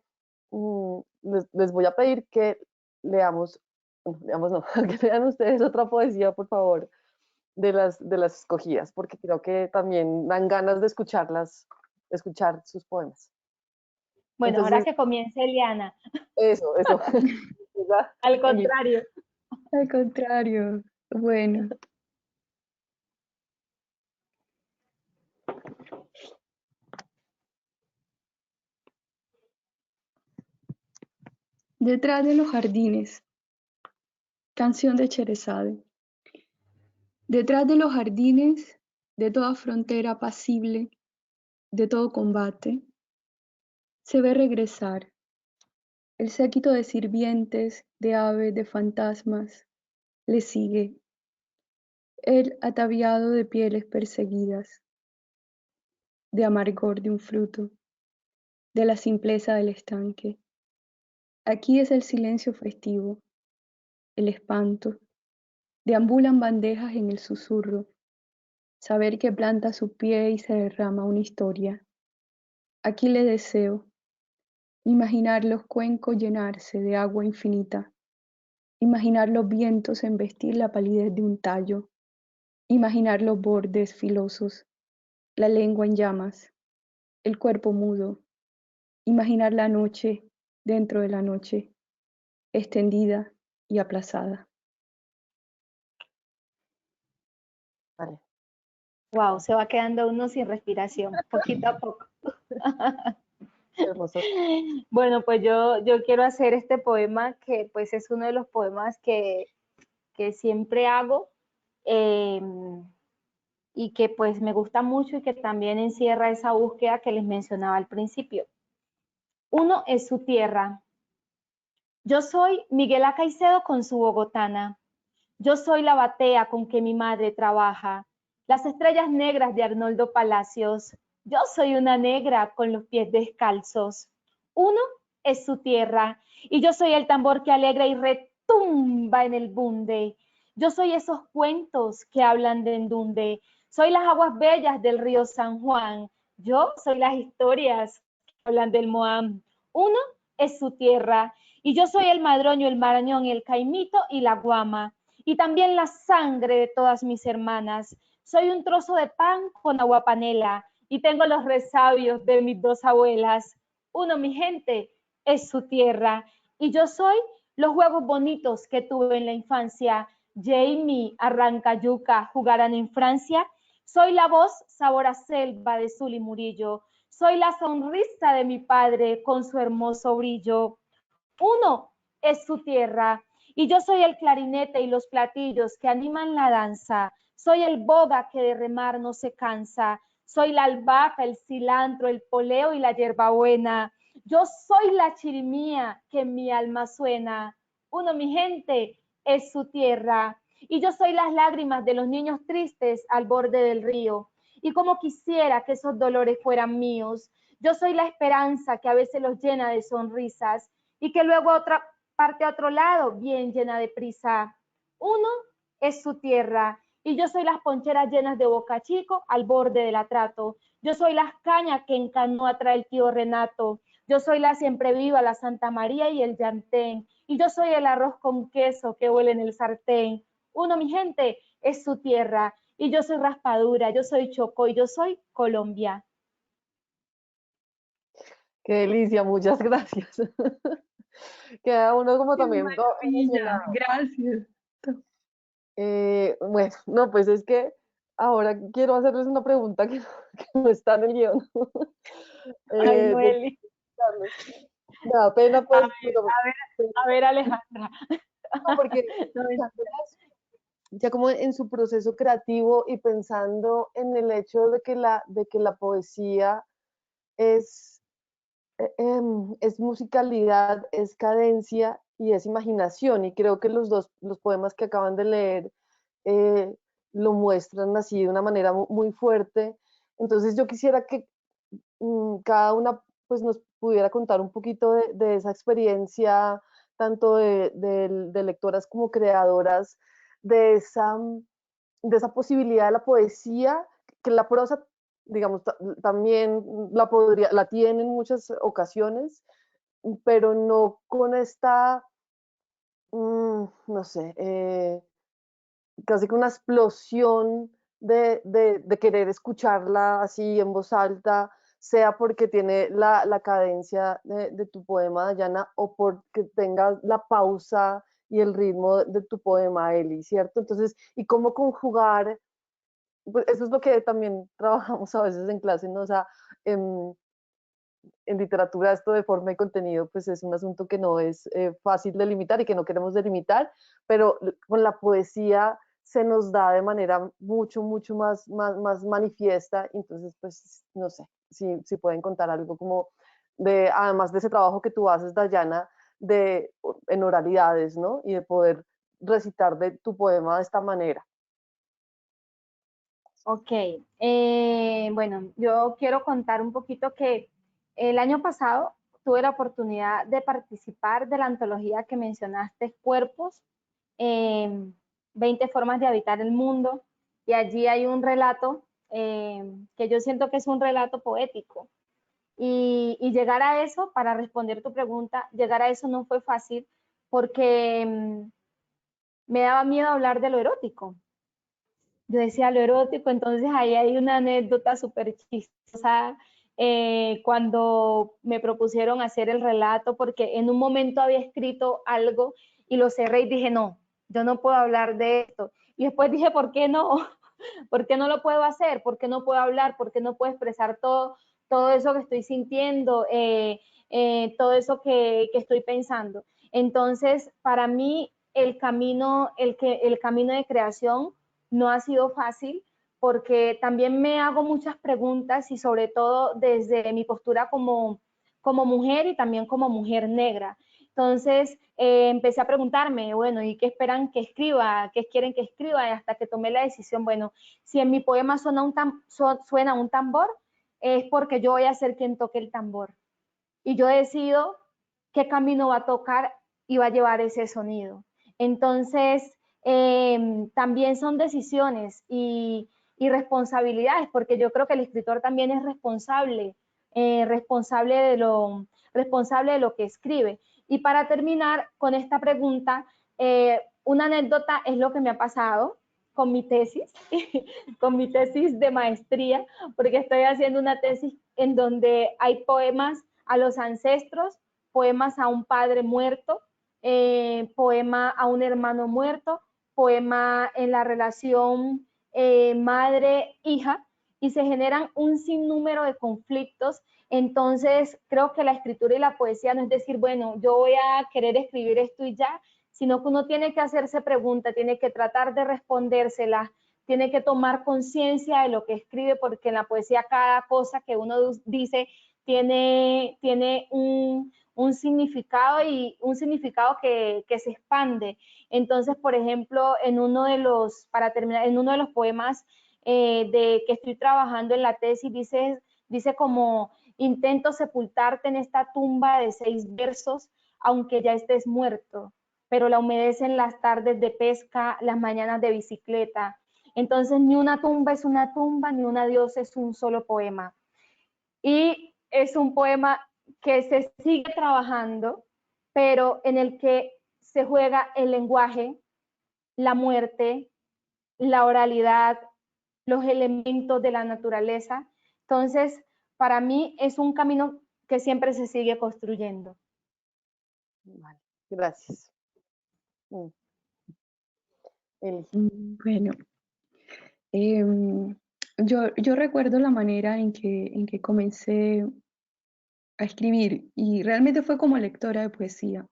S1: les voy a pedir que leamos no, que lean ustedes otra poesía, por favor, de las escogidas, porque creo que también dan ganas de escucharlas, escuchar sus poemas.
S4: Bueno,
S1: Entonces,
S4: ahora que comience Eliana.
S1: Eso.
S4: Al contrario.
S2: Al contrario, bueno. Detrás de los jardines. Canción de Cherezade. Detrás de los jardines, de toda frontera apacible, de todo combate, se ve regresar el séquito de sirvientes, de aves, de fantasmas, le sigue, él ataviado de pieles perseguidas, de amargor de un fruto, de la simpleza del estanque. Aquí es el silencio festivo, el espanto, deambulan bandejas en el susurro, saber que planta su pie y se derrama una historia. Aquí le deseo, imaginar los cuencos llenarse de agua infinita, imaginar los vientos embestir la palidez de un tallo, imaginar los bordes filosos, la lengua en llamas, el cuerpo mudo, imaginar la noche dentro de la noche, extendida y aplazada.
S1: vale.
S4: Wow, se va quedando uno sin respiración, poquito a poco.
S1: Hermoso.
S4: Bueno, pues yo quiero hacer este poema que pues es uno de los poemas que siempre hago y que pues me gusta mucho y que también encierra esa búsqueda que les mencionaba al principio. Uno es su tierra. Yo soy Miguel Caicedo con su bogotana. Yo soy la batea con que mi madre trabaja. Las estrellas negras de Arnoldo Palacios. Yo soy una negra con los pies descalzos. Uno es su tierra y yo soy el tambor que alegra y retumba en el bunde. Yo soy esos cuentos que hablan de Endunde. Soy las aguas bellas del río San Juan. Yo soy las historias que hablan del Moam. Uno es su tierra y yo soy el madroño, el marañón, el caimito y la guama. Y también la sangre de todas mis hermanas. Soy un trozo de pan con agua panela y tengo los resabios de mis dos abuelas. Uno, mi gente, es su tierra y yo soy los juegos bonitos que tuve en la infancia. Jamie, Arrancayuca jugarán en Francia. Soy la voz sabor a selva de Zuli Murillo. Soy la sonrisa de mi padre con su hermoso brillo. Uno es su tierra y yo soy el clarinete y los platillos que animan la danza. Soy el boga que de remar no se cansa. Soy la albahaca, el cilantro, el poleo y la hierbabuena. Yo soy la chirimía que en mi alma suena. Uno, mi gente, es su tierra. Y yo soy las lágrimas de los niños tristes al borde del río. Y como quisiera que esos dolores fueran míos. Yo soy la esperanza que a veces los llena de sonrisas y que luego otra parte a otro lado bien llena de prisa. Uno es su tierra y yo soy las poncheras llenas de Boca Chico al borde del atrato. Yo soy las cañas que en canoa trae el tío Renato. Yo soy la siempre viva, la Santa María y el llantén. Y yo soy el arroz con queso que huele en el sartén. Uno, mi gente, es su tierra. Y yo soy raspadura, yo soy Chocó y yo soy Colombia.
S1: Qué delicia, muchas gracias. Queda uno como
S2: Qué
S1: también
S2: maravilla,
S1: emocionado.
S2: gracias.
S1: Bueno, no, pues es que ahora quiero hacerles una pregunta que, que no está en el guión.
S4: Ay,
S1: De
S4: Noeli.
S1: Carlos. Me da pena,
S4: A
S1: pues,
S4: ver,
S1: pero,
S4: a ver,
S1: pero
S4: a ver, Alejandra.
S1: no, porque
S4: No,
S1: escuchándolas, ya como en su proceso creativo y pensando en el hecho de que la poesía es, es musicalidad, es cadencia y es imaginación. Y creo que los poemas que acaban de leer eh, lo muestran así de una manera muy fuerte. Entonces yo quisiera que cada una pues nos pudiera contar un poquito de esa experiencia, tanto de lectoras como creadoras, de esa posibilidad de la poesía, que la prosa, digamos, también la tiene en muchas ocasiones, pero no con esta, no sé, casi que una explosión de querer escucharla así en voz alta, sea porque tiene la cadencia de tu poema, Dayana, o porque tenga la pausa y el ritmo de tu poema, Eli, ¿cierto? Entonces, ¿y cómo conjugar? Pues eso es lo que también trabajamos a veces en clase, ¿no? O sea, en literatura esto de forma y contenido pues es un asunto que no es fácil de limitar y que no queremos delimitar, pero con la poesía se nos da de manera mucho más manifiesta, entonces pues no sé, si pueden contar algo como de, además de ese trabajo que tú haces, Dayana, en oralidades, ¿no? Y de poder recitar de tu poema de esta manera.
S4: Ok, bueno, yo quiero contar un poquito que el año pasado tuve la oportunidad de participar de la antología que mencionaste, Cuerpos, eh, 20 formas de habitar el mundo, y allí hay un relato que yo siento que es un relato poético. Y llegar a eso, para responder tu pregunta, llegar a eso no fue fácil porque me daba miedo hablar de lo erótico. Yo decía lo erótico, entonces ahí hay una anécdota súper chistosa cuando me propusieron hacer el relato, porque en un momento había escrito algo y lo cerré y dije, no, yo no puedo hablar de esto. Y después dije, ¿por qué no? ¿Por qué no lo puedo hacer? ¿Por qué no puedo hablar? ¿Por qué no puedo expresar todo eso que estoy sintiendo? Todo eso que estoy pensando. Entonces, para mí, el camino de creación no ha sido fácil porque también me hago muchas preguntas y sobre todo desde mi postura como mujer y también como mujer negra. Entonces empecé a preguntarme, bueno, ¿y qué esperan que escriba? ¿Qué quieren que escriba? Y hasta que tomé la decisión, bueno, si en mi poema suena un tambor, es porque yo voy a ser quien toque el tambor. Y yo decido qué camino va a tocar y va a llevar ese sonido. Entonces, también son decisiones y responsabilidades, porque yo creo que el escritor también es responsable de lo que escribe. Y para terminar con esta pregunta, una anécdota es lo que me ha pasado con mi tesis, con mi tesis de maestría, porque estoy haciendo una tesis en donde hay poemas a los ancestros, poemas a un padre muerto, poema a un hermano muerto, poema en la relación madre-hija, y se generan un sinnúmero de conflictos. Entonces, creo que la escritura y la poesía no es decir, bueno, yo voy a querer escribir esto y ya, sino que uno tiene que hacerse preguntas, tiene que tratar de respondérselas, tiene que tomar conciencia de lo que escribe, porque en la poesía cada cosa que uno dice tiene un significado y un significado que se expande. Entonces, por ejemplo, en uno de los, para terminar, en uno de los poemas de que estoy trabajando en la tesis, dice como: intento sepultarte en esta tumba de 6 versos, aunque ya estés muerto, pero la humedecen las tardes de pesca, las mañanas de bicicleta. Entonces, ni una tumba es una tumba, ni un adiós es un solo poema. Y es un poema que se sigue trabajando, pero en el que se juega el lenguaje, la muerte, la oralidad, los elementos de la naturaleza. Entonces, para mí es un camino que siempre se sigue construyendo.
S1: Vale, gracias. Eli.
S2: Bueno, yo recuerdo la manera en que comencé a escribir y realmente fue como lectora de poesía.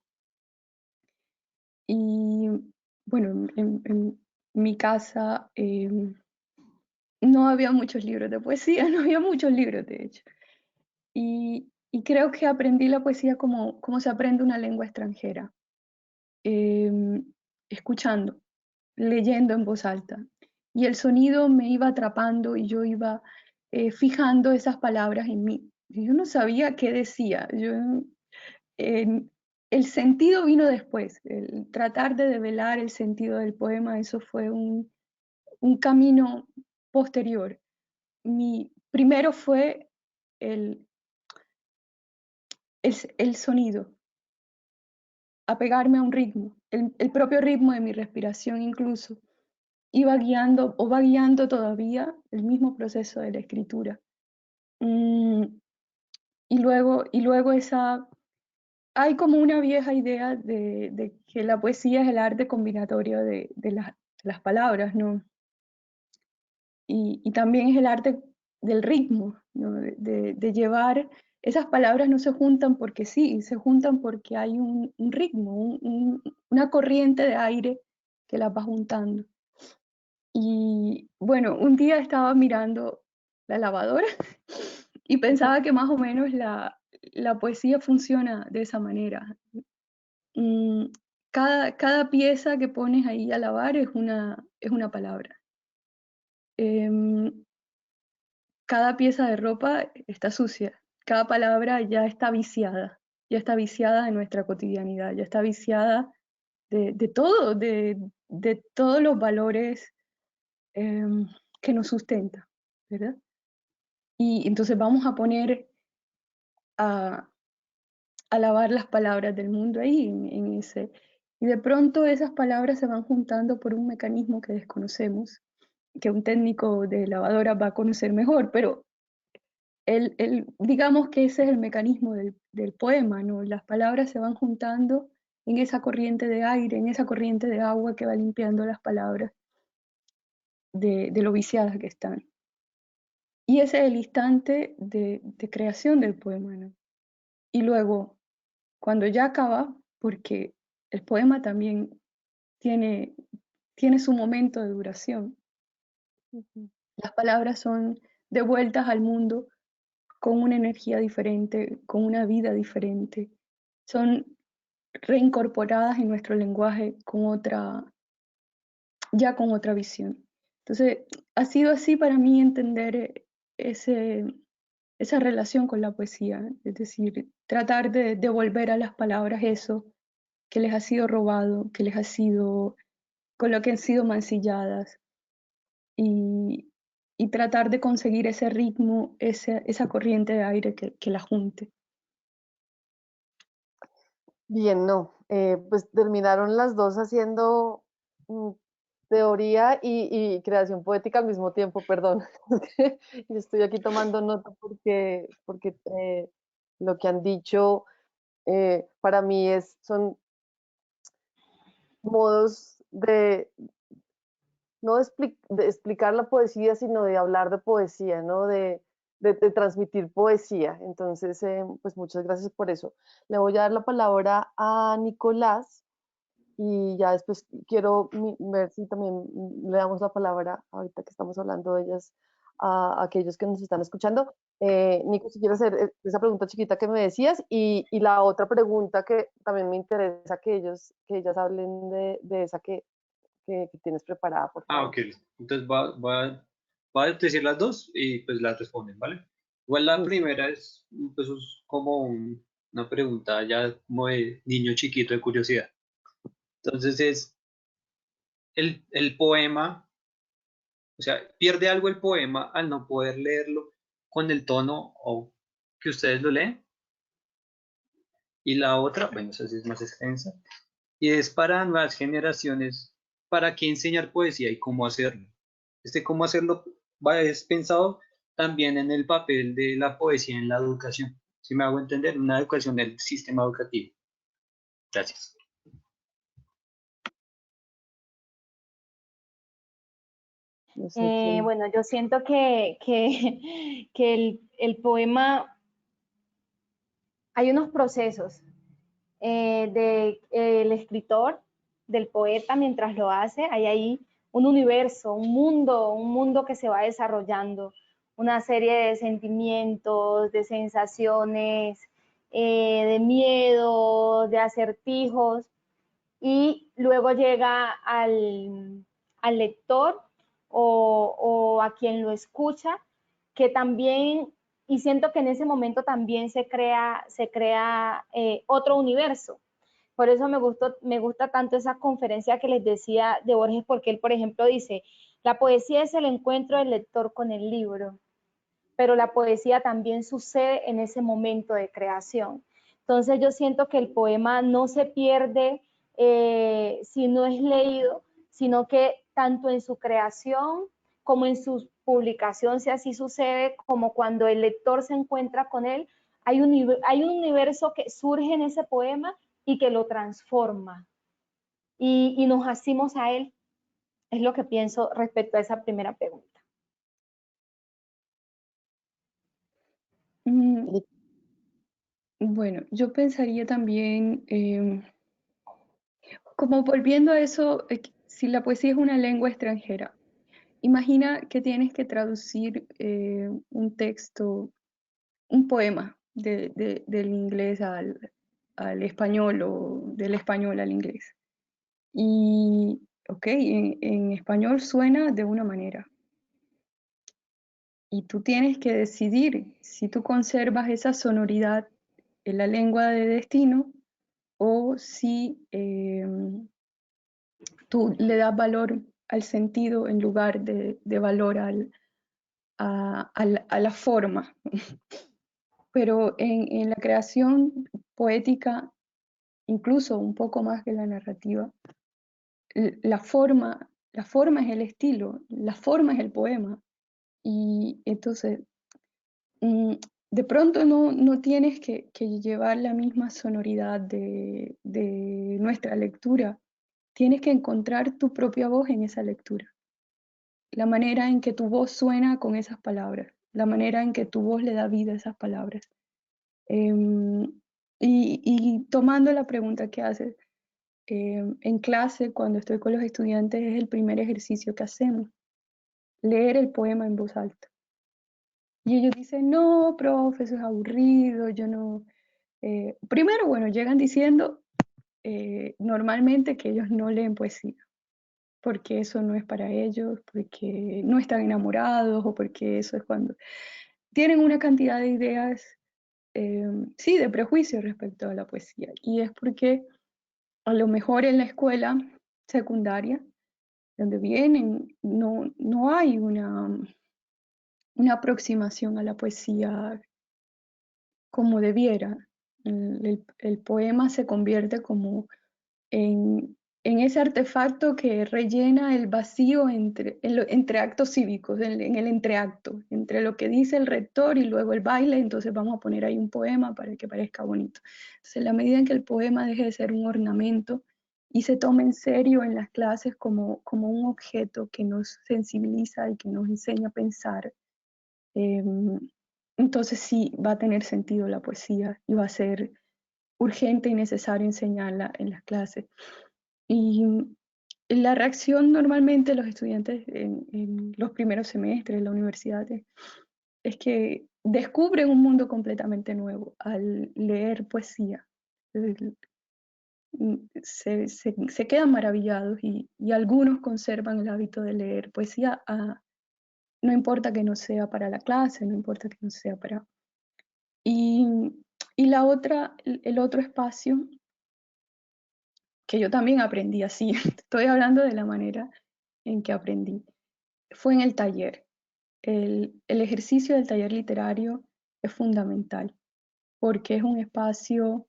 S2: Y bueno, en mi casa no había muchos libros de poesía, no había muchos libros de hecho. Y creo que aprendí la poesía como se aprende una lengua extranjera, escuchando, leyendo en voz alta. Y el sonido me iba atrapando y yo iba fijando esas palabras en mí. Yo no sabía qué decía. El sentido vino después. El tratar de develar el sentido del poema, eso fue un camino posterior. Primero fue el, el sonido, apegarme a un ritmo, el propio ritmo de mi respiración incluso, iba guiando o va guiando todavía el mismo proceso de la escritura. Y luego hay como una vieja idea de que la poesía es el arte combinatorio de las palabras, ¿no? Y también es el arte del ritmo, ¿no? De llevar, esas palabras no se juntan porque sí, se juntan porque hay un ritmo, una corriente de aire que las va juntando. Y bueno, un día estaba mirando la lavadora y pensaba que más o menos la poesía funciona de esa manera. Cada pieza que pones ahí a lavar es una palabra. Cada pieza de ropa está sucia, cada palabra ya está viciada de nuestra cotidianidad, ya está viciada de todo, de todos los valores que nos sustentan, ¿verdad? Y entonces vamos a poner a lavar las palabras del mundo ahí, en ese. Y de pronto esas palabras se van juntando por un mecanismo que desconocemos, que un técnico de lavadora va a conocer mejor, pero digamos que ese es el mecanismo del poema, ¿no? Las palabras se van juntando en esa corriente de aire, en esa corriente de agua que va limpiando las palabras de lo viciadas que están. Y ese es el instante de creación del poema, ¿no? Y luego, cuando ya acaba, porque el poema también tiene su momento de duración, las palabras son devueltas al mundo con una energía diferente, con una vida diferente. Son reincorporadas en nuestro lenguaje ya con otra visión. Entonces, ha sido así para mí entender esa relación con la poesía, es decir, tratar de devolver a las palabras eso que les ha sido robado, que les ha sido, con lo que han sido mancilladas, y, tratar de conseguir ese ritmo, esa corriente de aire que la junte.
S1: Bien, no. Pues terminaron las dos haciendo teoría y creación poética al mismo tiempo, perdón. Yo estoy aquí tomando nota porque lo que han dicho para mí son modos no de explicar la poesía, sino de hablar de poesía, ¿no? De transmitir poesía. Entonces, pues muchas gracias por eso. Le voy a dar la palabra a Nicolás y ya después quiero ver si también le damos la palabra, ahorita que estamos hablando de ellas, a aquellos que nos están escuchando. Nico, si quieres hacer esa pregunta chiquita que me decías y la otra pregunta que también me interesa que ellas hablen de esa que tienes preparada, por favor.
S3: Ok. Entonces voy a decir las dos y pues las responden, ¿vale? Igual la
S1: Listo.
S3: primera es, pues, es como una pregunta ya como de niño chiquito de curiosidad. Entonces es el poema, o sea, pierde algo el poema al no poder leerlo con el tono o que ustedes lo leen. Y la otra, bueno, esa sí es más extensa, y es para nuevas generaciones, ¿para qué enseñar poesía y cómo hacerlo? Cómo hacerlo es pensado también en el papel de la poesía en la educación, si me hago entender, una educación del sistema educativo. Gracias.
S1: No sé quién.
S4: Bueno, yo siento que el poema, hay unos procesos del escritor, del poeta mientras lo hace, hay ahí un universo, un mundo que se va desarrollando, una serie de sentimientos, de sensaciones, de miedo, de acertijos, y luego llega al lector o a quien lo escucha, que también, y siento que en ese momento también se crea otro universo. Por eso me gusta tanto esa conferencia que les decía de Borges, porque él, por ejemplo, dice, la poesía es el encuentro del lector con el libro, pero la poesía también sucede en ese momento de creación. Entonces yo siento que el poema no se pierde si no es leído, sino que tanto en su creación como en su publicación, si así sucede, como cuando el lector se encuentra con él, hay un universo que surge en ese poema y que lo transforma. Y nos asimos a él. Es lo que pienso respecto a esa primera pregunta.
S2: Bueno, yo pensaría también, como volviendo a eso, si la poesía es una lengua extranjera, imagina que tienes que traducir un texto, un poema del inglés al español o del español al inglés. Y, ok, en español suena de una manera. Y tú tienes que decidir si tú conservas esa sonoridad en la lengua de destino o si tú le das valor al sentido en lugar de valor a la forma. Pero en la creación poética, incluso un poco más que la narrativa, la forma es el estilo, la forma es el poema. Y entonces, de pronto no tienes que llevar la misma sonoridad de nuestra lectura, tienes que encontrar tu propia voz en esa lectura, la manera en que tu voz suena con esas palabras, la manera en que tu voz le da vida a esas palabras. Y tomando la pregunta que haces, en clase, cuando estoy con los estudiantes, es el primer ejercicio que hacemos, leer el poema en voz alta. Y ellos dicen, no, profe, eso es aburrido, yo no... primero, bueno, llegan diciendo normalmente que ellos no leen poesía, porque eso no es para ellos, porque no están enamorados o porque eso es cuando... Tienen una cantidad de ideas, sí, de prejuicios respecto a la poesía. Y es porque a lo mejor en la escuela secundaria, donde vienen, no hay una aproximación a la poesía como debiera. El poema se convierte como en ese artefacto que rellena el vacío entre actos cívicos, en el entreacto, entre lo que dice el rector y luego el baile, entonces vamos a poner ahí un poema para que parezca bonito. Entonces, en la medida en que el poema deje de ser un ornamento y se tome en serio en las clases como un objeto que nos sensibiliza y que nos enseña a pensar, entonces sí va a tener sentido la poesía y va a ser urgente y necesario enseñarla en las clases. Y La reacción normalmente de los estudiantes en los primeros semestres de la universidad es que descubren un mundo completamente nuevo al leer poesía. Se quedan maravillados y algunos conservan el hábito de leer poesía, no importa que no sea para la clase, no importa que no sea para... Y, el otro espacio que yo también aprendí así, estoy hablando de la manera en que aprendí, fue en el taller. El ejercicio del taller literario es fundamental porque es un espacio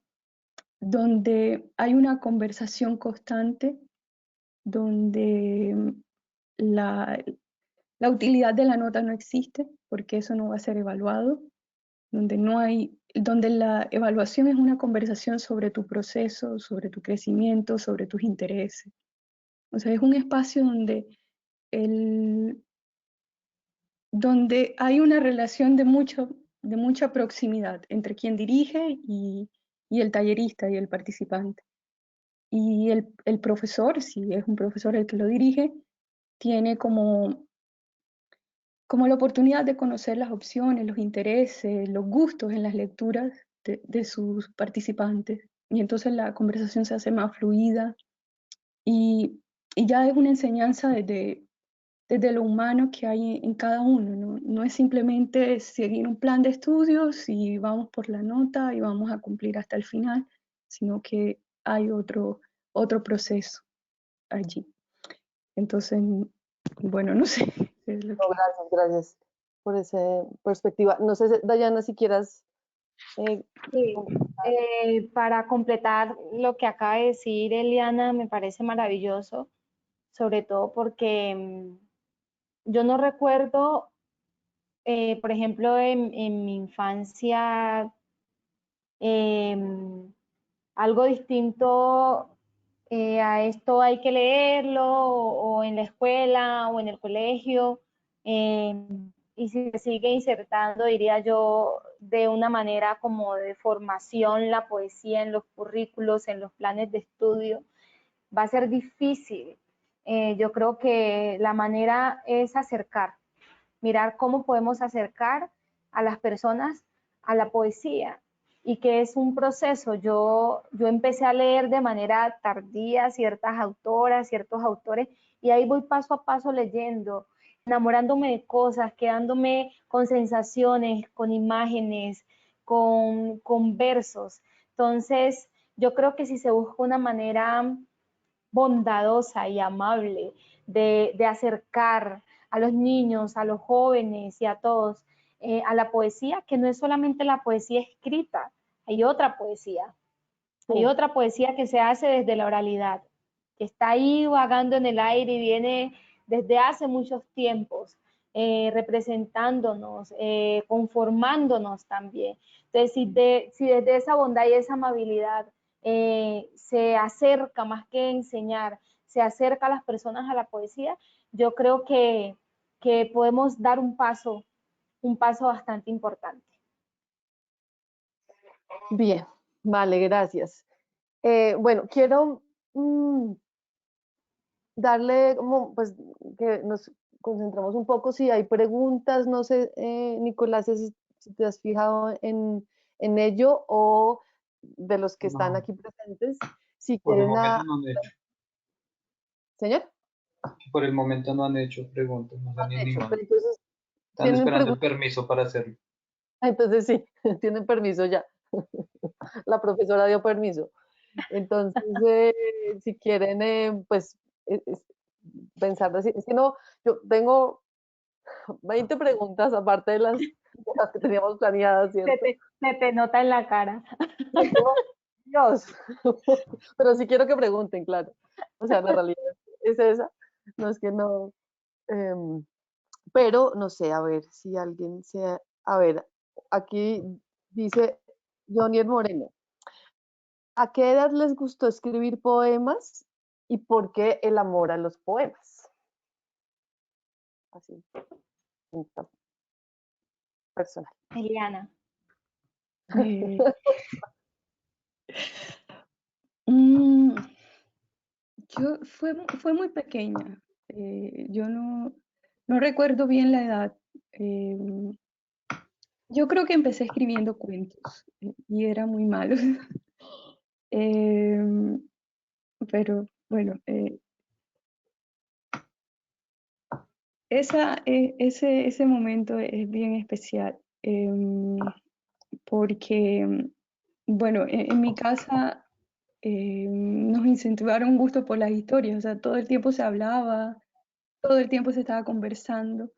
S2: donde hay una conversación constante, donde la, la utilidad de la nota no existe, porque eso no va a ser evaluado, donde la evaluación es una conversación sobre tu proceso, sobre tu crecimiento, sobre tus intereses. O sea, es un espacio donde hay una relación de mucha proximidad entre quien dirige y el tallerista y el participante. Y el profesor, si es un profesor el que lo dirige, tiene como la oportunidad de conocer las opciones, los intereses, los gustos en las lecturas de sus participantes. Y entonces la conversación se hace más fluida y, y ya es una enseñanza desde lo humano que hay en cada uno, ¿no? No es simplemente seguir un plan de estudios y vamos por la nota y vamos a cumplir hasta el final, sino que hay otro proceso allí. Entonces, bueno, no sé. Es lo
S1: No,
S2: que...
S1: gracias, gracias por esa perspectiva. No sé, Dayana, si quieras
S4: Sí, para completar lo que acaba de decir Eliana, me parece maravilloso, sobre todo porque yo no recuerdo, por ejemplo, en mi infancia, algo distinto a esto hay que leerlo, o en la escuela o en el colegio, eh, y si se sigue insertando, diría yo, de una manera como de formación la poesía en los currículos, en los planes de estudio, va a ser difícil. Yo creo que la manera es acercar, mirar cómo podemos acercar a las personas a la poesía, y que es un proceso. Yo empecé a leer de manera tardía ciertas autoras, ciertos autores, y ahí voy paso a paso leyendo, enamorándome de cosas, quedándome con sensaciones, con imágenes, con versos. Entonces, yo creo que si se busca una manera bondadosa y amable de acercar a los niños, a los jóvenes y a todos a la poesía, que no es solamente la poesía escrita, hay otra poesía. Hay otra poesía que se hace desde la oralidad, que está ahí vagando en el aire y viene desde hace muchos tiempos, representándonos, conformándonos también. Entonces, si desde esa bondad y esa amabilidad se acerca, más que enseñar, se acerca a las personas a la poesía, yo creo que podemos dar un paso bastante importante.
S1: bien, vale, gracias. Bueno, quiero darle como, pues, que nos concentremos un poco si hay preguntas, no sé, Nicolás, si te has fijado en ello o de los que están
S3: No,
S1: aquí presentes, si
S3: por el
S1: quieren
S3: momento no han hecho.
S1: señor,
S3: Por el momento no han hecho preguntas, no se han
S1: de hecho,
S3: animado.
S1: pero entonces
S3: Están
S1: tienen
S3: esperando el
S1: preguntas,
S3: permiso para hacerlo.
S1: entonces sí, tienen permiso ya, la profesora dio permiso. Entonces, si quieren, pues, pensar, es que no, yo tengo 20 preguntas aparte de las que teníamos planeadas, ¿cierto?
S4: Se te nota en la cara.
S1: No, Dios, pero sí quiero que pregunten, claro. O sea, la realidad es esa, no es que no, em, pero no sé, a ver si alguien se, a ver, aquí dice Jonier Moreno, ¿a qué edad les gustó escribir poemas y por qué el amor a los poemas? Así, personal.
S4: Eliana.
S2: Eh, mm, Fue muy pequeña. Yo no recuerdo bien la edad. Yo creo que empecé escribiendo cuentos y era muy malo. Em, pero bueno, ese momento es bien especial, porque, bueno, en mi casa nos incentivaron un gusto por las historias, o sea, todo el tiempo se hablaba, todo el tiempo se estaba conversando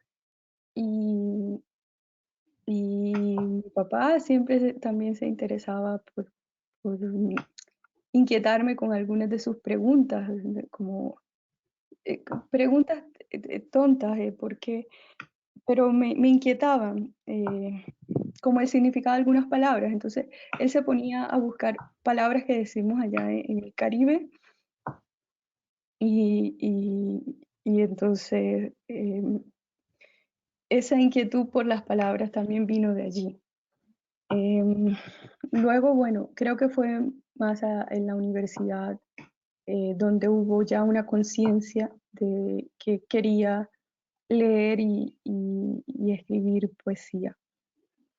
S2: y, y mi papá siempre también se interesaba por inquietarme con algunas de sus preguntas, como preguntas tontas, pero me inquietaban, como el significado de algunas palabras. Entonces, él se ponía a buscar palabras que decimos allá en el Caribe y entonces esa inquietud por las palabras también vino de allí. Luego, bueno, creo que fue más en la universidad donde hubo ya una conciencia de que quería leer y escribir poesía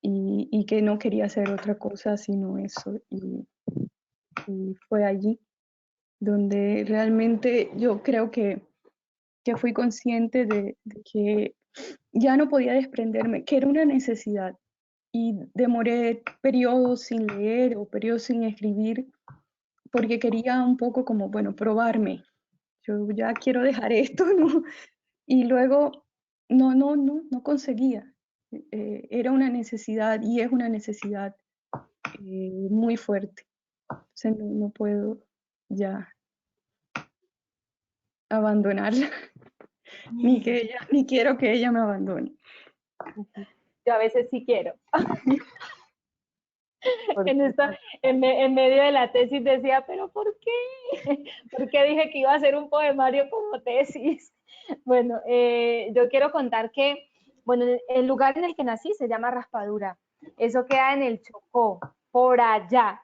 S2: y que no quería hacer otra cosa sino eso y fue allí donde realmente yo creo que fui consciente de que ya no podía desprenderme, que era una necesidad y demoré periodos sin leer o periodos sin escribir porque quería un poco como, bueno, probarme. Yo ya quiero dejar esto, ¿no? Y luego no conseguía. Era una necesidad y es una necesidad muy fuerte. Entonces no puedo ya abandonarla, ni quiero que ella me abandone.
S4: Yo a veces sí quiero.
S1: Porque,
S4: En medio de la tesis decía, pero ¿por qué? ¿Por qué dije que iba a hacer un poemario como tesis? Bueno, yo quiero contar que, bueno, el lugar en el que nací se llama Raspadura. Eso queda en el Chocó, por allá.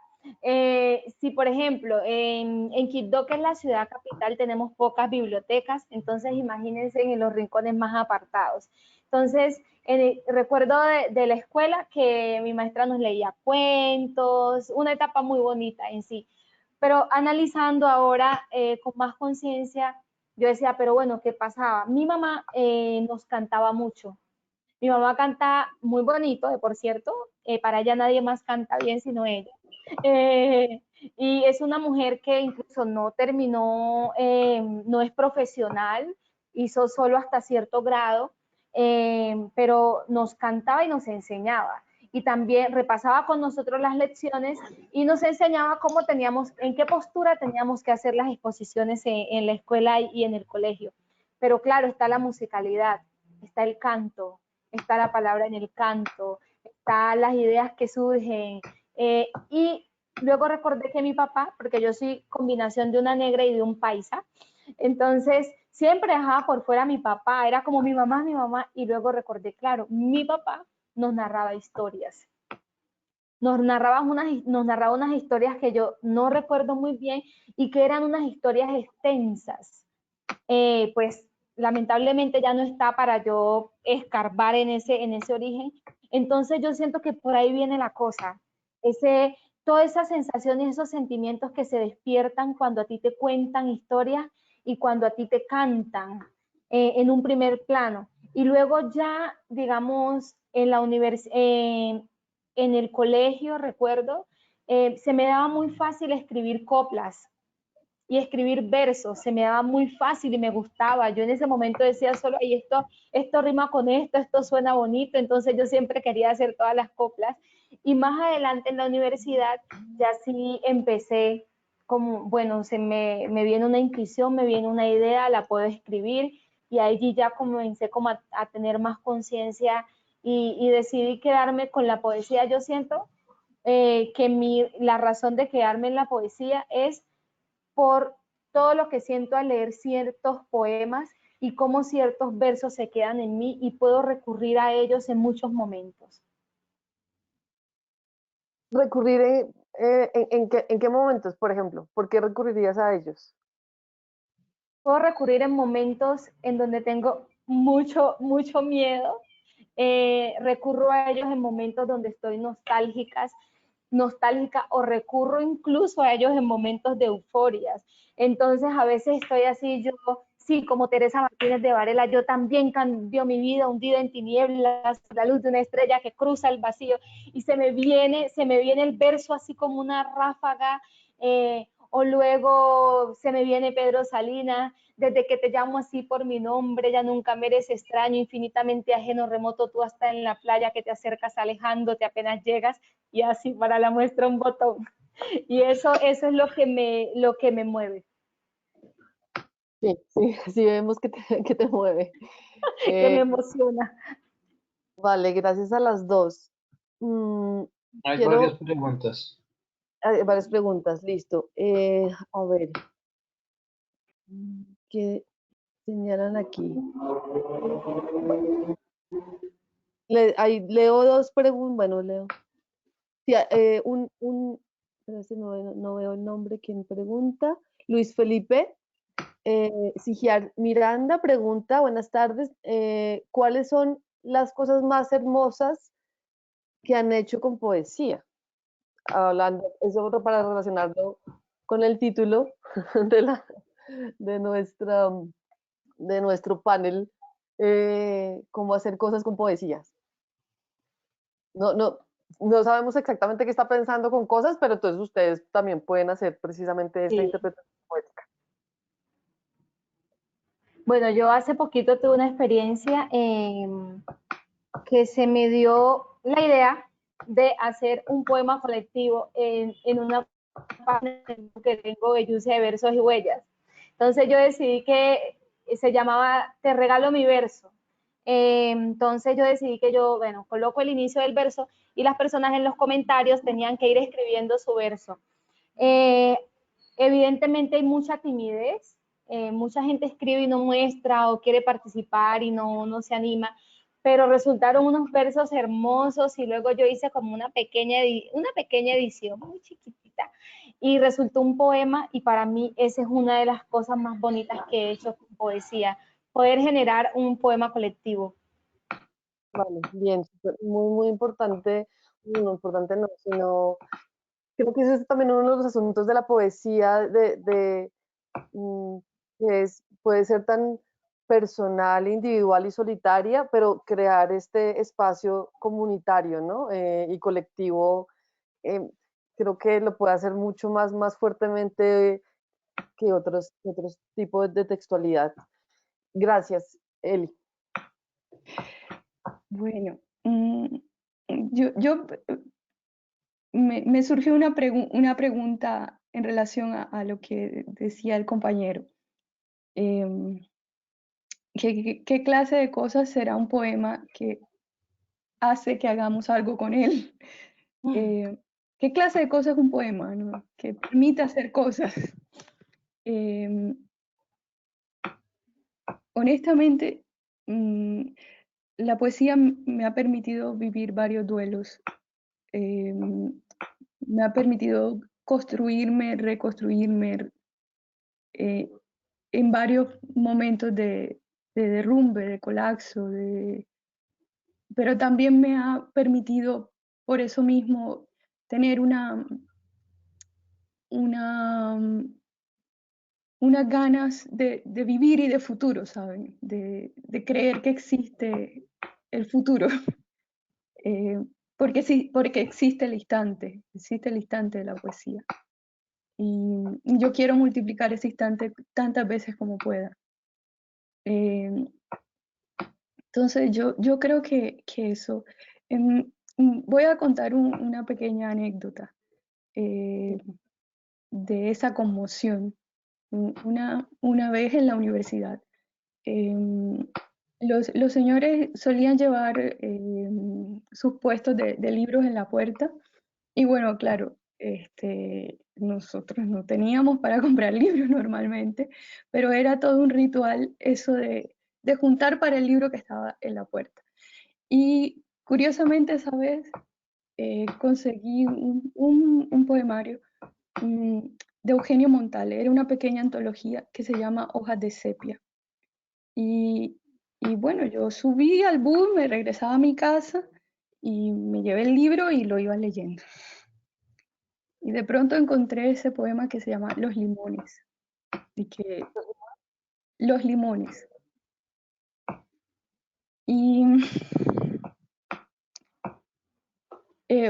S4: Si, por ejemplo, en Quibdó, que es la ciudad capital, tenemos pocas bibliotecas, entonces imagínense en los rincones más apartados. Entonces, recuerdo de la escuela que mi maestra nos leía cuentos, una etapa muy bonita en sí. Pero analizando ahora con más conciencia, yo decía, pero bueno, ¿qué pasaba? Mi mamá nos cantaba mucho. Mi mamá canta muy bonito, por cierto, para ella nadie más canta bien sino ella. Eh, y es una mujer que incluso no terminó, no es profesional, hizo solo hasta cierto grado, pero nos cantaba y nos enseñaba. Y también repasaba con nosotros las lecciones y nos enseñaba cómo teníamos, en qué postura teníamos que hacer las exposiciones en la escuela y en el colegio. Pero claro, está la musicalidad, está el canto, está la palabra en el canto, están las ideas que surgen. Y luego recordé que mi papá, porque yo soy combinación de una negra y de un paisa, entonces siempre dejaba por fuera a mi papá, era como mi mamá, y luego recordé, claro, mi papá nos narraba historias. Nos narraba unas historias que yo no recuerdo muy bien y que eran unas historias extensas. Pues lamentablemente ya no está para yo escarbar en ese origen. Entonces yo siento que por ahí viene la cosa, todas esas sensaciones, esos sentimientos que se despiertan cuando a ti te cuentan historias y cuando a ti te cantan en un primer plano. Y luego ya, digamos, en la en el colegio, recuerdo, se me daba muy fácil escribir coplas y escribir versos, se me daba muy fácil y me gustaba. Yo en ese momento decía solo, y esto rima con esto suena bonito, entonces yo siempre quería hacer todas las coplas. Y más adelante en la universidad ya sí empecé como, bueno, me viene una intuición, me viene una idea, la puedo escribir y allí ya comencé como a tener más conciencia y decidí quedarme con la poesía. Yo siento que la razón de quedarme en la poesía es por todo lo que siento al leer ciertos poemas y cómo ciertos versos se quedan en mí y puedo recurrir a ellos en muchos momentos.
S1: recurrir en qué momentos, por ejemplo? ¿Por qué recurrirías a ellos?
S4: puedo recurrir en momentos en donde tengo mucho miedo. Recurro a ellos en momentos donde estoy nostálgica, o recurro incluso a ellos en momentos de euforias. Entonces a veces estoy así, yo, sí, como Teresa Martínez de Varela, yo también cambio mi vida, hundida en tinieblas, la luz de una estrella que cruza el vacío, y se me viene el verso así como una ráfaga, o luego se me viene Pedro Salinas, desde que te llamo así por mi nombre, ya nunca me eres extraño, infinitamente ajeno, remoto, tú hasta en la playa que te acercas alejándote apenas llegas, y así para la muestra un botón. Y eso es lo que me mueve.
S1: Sí, sí, sí vemos que te mueve.
S4: Que me emociona.
S1: Vale, gracias a las dos.
S3: Hay varias
S1: Quiero
S3: preguntas.
S1: varias preguntas, listo. A ver, ¿qué señalan aquí? Leo dos preguntas, bueno, leo. Sí, espérate, no veo el nombre, ¿quién pregunta? Luis Felipe. Sigiar Miranda pregunta, buenas tardes, ¿cuáles son las cosas más hermosas que han hecho con poesía? Hablando, eso para relacionarlo con el título de, la, de, nuestra, de nuestro panel, cómo hacer cosas con poesías. No, no, no sabemos exactamente qué está pensando con cosas, pero entonces ustedes también pueden hacer precisamente esta
S4: Sí.
S1: interpretación poética.
S4: Bueno, yo hace poquito tuve una experiencia que se me dio la idea de hacer un poema colectivo en una página que tengo de Yuce de Versos y Huellas. Entonces yo decidí que se llamaba Te regalo mi verso. Entonces yo decidí que yo, bueno, coloco el inicio del verso y las personas en los comentarios tenían que ir escribiendo su verso. Eh, Evidentemente hay mucha timidez, mucha gente escribe y no muestra o quiere participar y no se anima, pero resultaron unos versos hermosos y luego yo hice como una pequeña edición muy chiquitita y resultó un poema, y para mí esa es una de las cosas más bonitas que he hecho con poesía, poder generar un poema colectivo.
S1: Vale, bien, muy, muy importante, no importante no, sino creo que ese es también uno de los asuntos de la poesía, que puede ser tan personal, individual y solitaria, pero crear este espacio comunitario, ¿no? Y colectivo, eh, creo que lo puede hacer mucho más fuertemente que otros tipos de textualidad. Gracias, Eli.
S2: Bueno, yo me surgió una pregunta en relación a lo que decía el compañero. ¿Qué clase de cosas será un poema que hace que hagamos algo con él? ¿Qué clase de cosas es un poema, ¿no? Que permite hacer cosas? Honestamente, la poesía me ha permitido vivir varios duelos. Me ha permitido construirme, reconstruirme en varios momentos de derrumbe, de colapso, pero también me ha permitido, por eso mismo, tener unas ganas de vivir y de futuro, ¿saben? De creer que existe el futuro. Porque sí, porque existe el instante de la poesía. Y yo quiero multiplicar ese instante tantas veces como pueda. Entonces yo creo que eso. Voy a contar una pequeña anécdota de esa conmoción. Una vez en la universidad, los señores solían llevar sus puestos de libros en la puerta. Y bueno, claro, nosotros no teníamos para comprar libros normalmente, pero era todo un ritual eso de juntar para el libro que estaba en la puerta. Y curiosamente esa vez conseguí un poemario de Eugenio Montale. Era una pequeña antología que se llama Hojas de Sepia. Y bueno, yo subí al bus, me regresaba a mi casa y me llevé el libro y lo iba leyendo. Y de pronto encontré ese poema que se llama Los Limones. Y que Los Limones. Y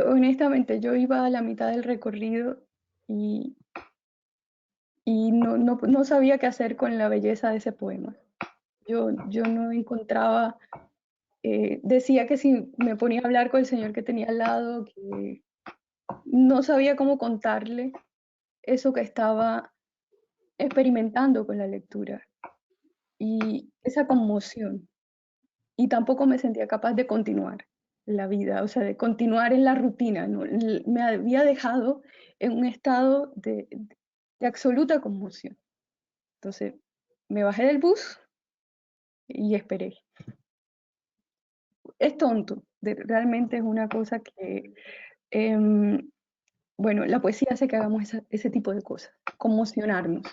S2: honestamente yo iba a la mitad del recorrido y no sabía qué hacer con la belleza de ese poema. Yo no encontraba, decía que si me ponía a hablar con el señor que tenía al lado, que no sabía cómo contarle eso que estaba experimentando con la lectura y esa conmoción. Y tampoco me sentía capaz de continuar la vida, o sea, de continuar en la rutina, ¿no? Me había dejado en un estado de absoluta conmoción. Entonces, me bajé del bus y esperé. Es tonto, realmente es una cosa que, bueno, la poesía hace que hagamos ese tipo de cosas, conmocionarnos,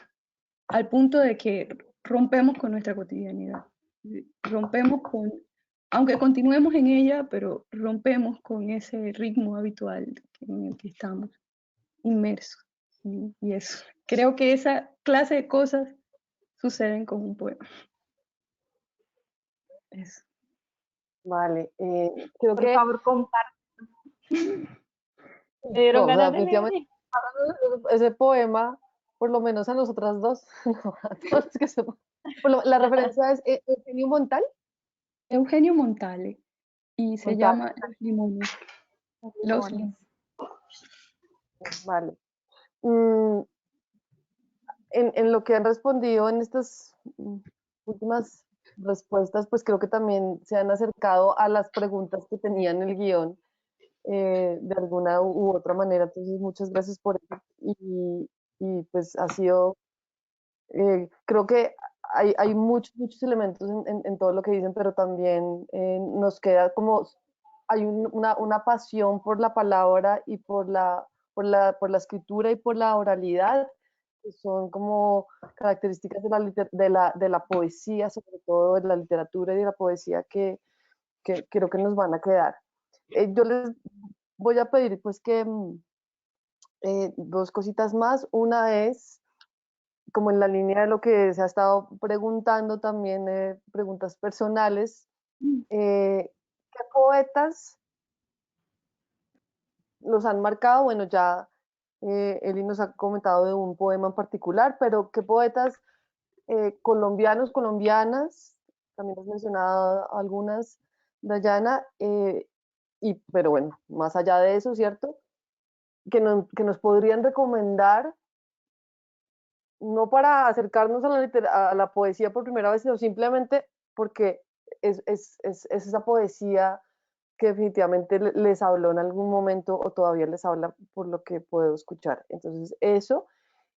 S2: al punto de que rompemos con nuestra cotidianidad, rompemos con, aunque continuemos en ella, pero rompemos con ese ritmo habitual en el que estamos inmersos. Y eso, creo que esa clase de cosas suceden con un poema. Eso.
S1: Vale, creo
S4: Por
S1: que
S4: favor, comparte. Me
S1: no,
S4: dieron
S1: o sea,
S4: ganas de
S1: definitivamente
S4: leer.
S1: ese poema, por lo menos a nosotras dos, no, a todos los que sepan, la referencia es Eugenio Montal.
S2: Eugenio Montale, y se
S1: Montal,
S2: llama Los Limones. Los
S4: Limones.
S1: vale. Mm, en lo que han respondido en estas últimas respuestas, pues creo que también se han acercado a las preguntas que tenían en el guión de alguna u otra manera. Entonces, muchas gracias por eso. Y pues ha sido, creo que hay muchos elementos en todo lo que dicen, pero también nos queda como, hay una pasión por la palabra y por la escritura y por la oralidad, que son como características de la poesía, sobre todo de la literatura y de la poesía que creo que nos van a quedar. Yo les voy a pedir pues que dos cositas más. Una es, como en la línea de lo que se ha estado preguntando también, preguntas personales, ¿qué poetas los han marcado? Bueno, ya Eli nos ha comentado de un poema en particular, pero ¿qué poetas colombianos, colombianas? También has mencionado algunas, Dayana, pero bueno, más allá de eso, ¿cierto? Que nos podrían recomendar, no para acercarnos a la poesía por primera vez, sino simplemente porque es esa poesía que definitivamente les habló en algún momento o todavía les habla por lo que puedo escuchar. Entonces, eso.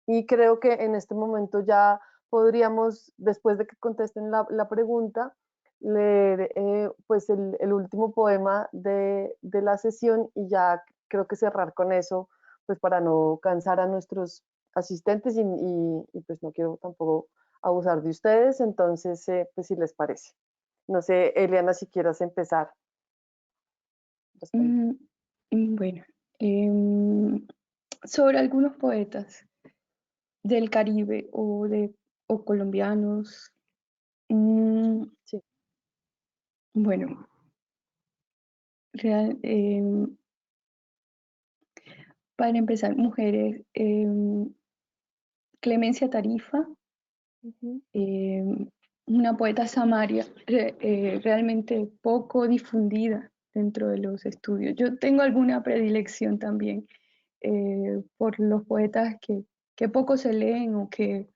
S1: Y creo que en este momento ya podríamos, después de que contesten la pregunta, leer pues el último poema de la sesión y ya creo que cerrar con eso, pues para no cansar a nuestros asistentes y pues no quiero tampoco abusar de ustedes, entonces pues si les parece. No sé, Eliana, si quieras empezar.
S2: Bueno, sobre algunos poetas del Caribe o colombianos.
S1: Sí.
S2: Bueno, para empezar, mujeres, Clemencia Tarifa, una poeta samaria realmente poco difundida dentro de los estudios. Yo tengo alguna predilección también por los poetas que poco se leen o que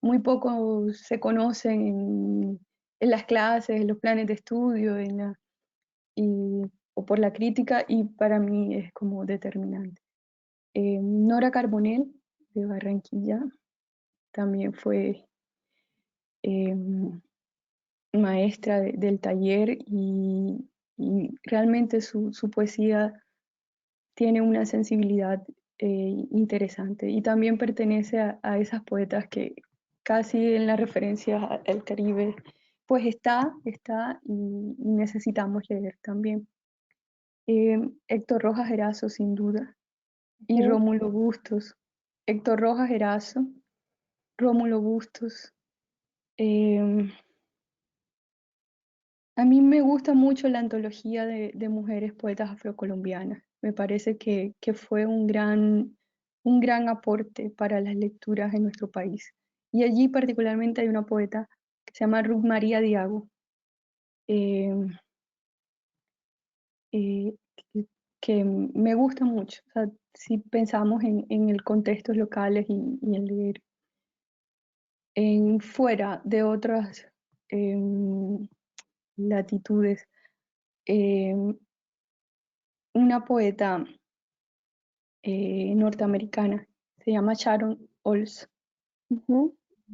S2: muy poco se conocen en las clases, en los planes de estudio, o por la crítica, y para mí es como determinante. Nora Carbonell, de Barranquilla, también fue maestra del taller y realmente su poesía tiene una sensibilidad interesante. Y también pertenece a esas poetas que casi en las referencias al Caribe, pues está y necesitamos leer también. Héctor Rojas Erazo, sin duda, y Rómulo Bustos. Héctor Rojas Erazo, Rómulo Bustos. A mí me gusta mucho la antología de mujeres poetas afrocolombianas. Me parece que fue un gran aporte para las lecturas en nuestro país. Y allí particularmente hay una poeta que se llama Ruth María Diago, eh, eh, que me gusta mucho. O sea, si pensamos en el contextos locales y en leer fuera de otras latitudes. Una poeta norteamericana, se llama Sharon Olds.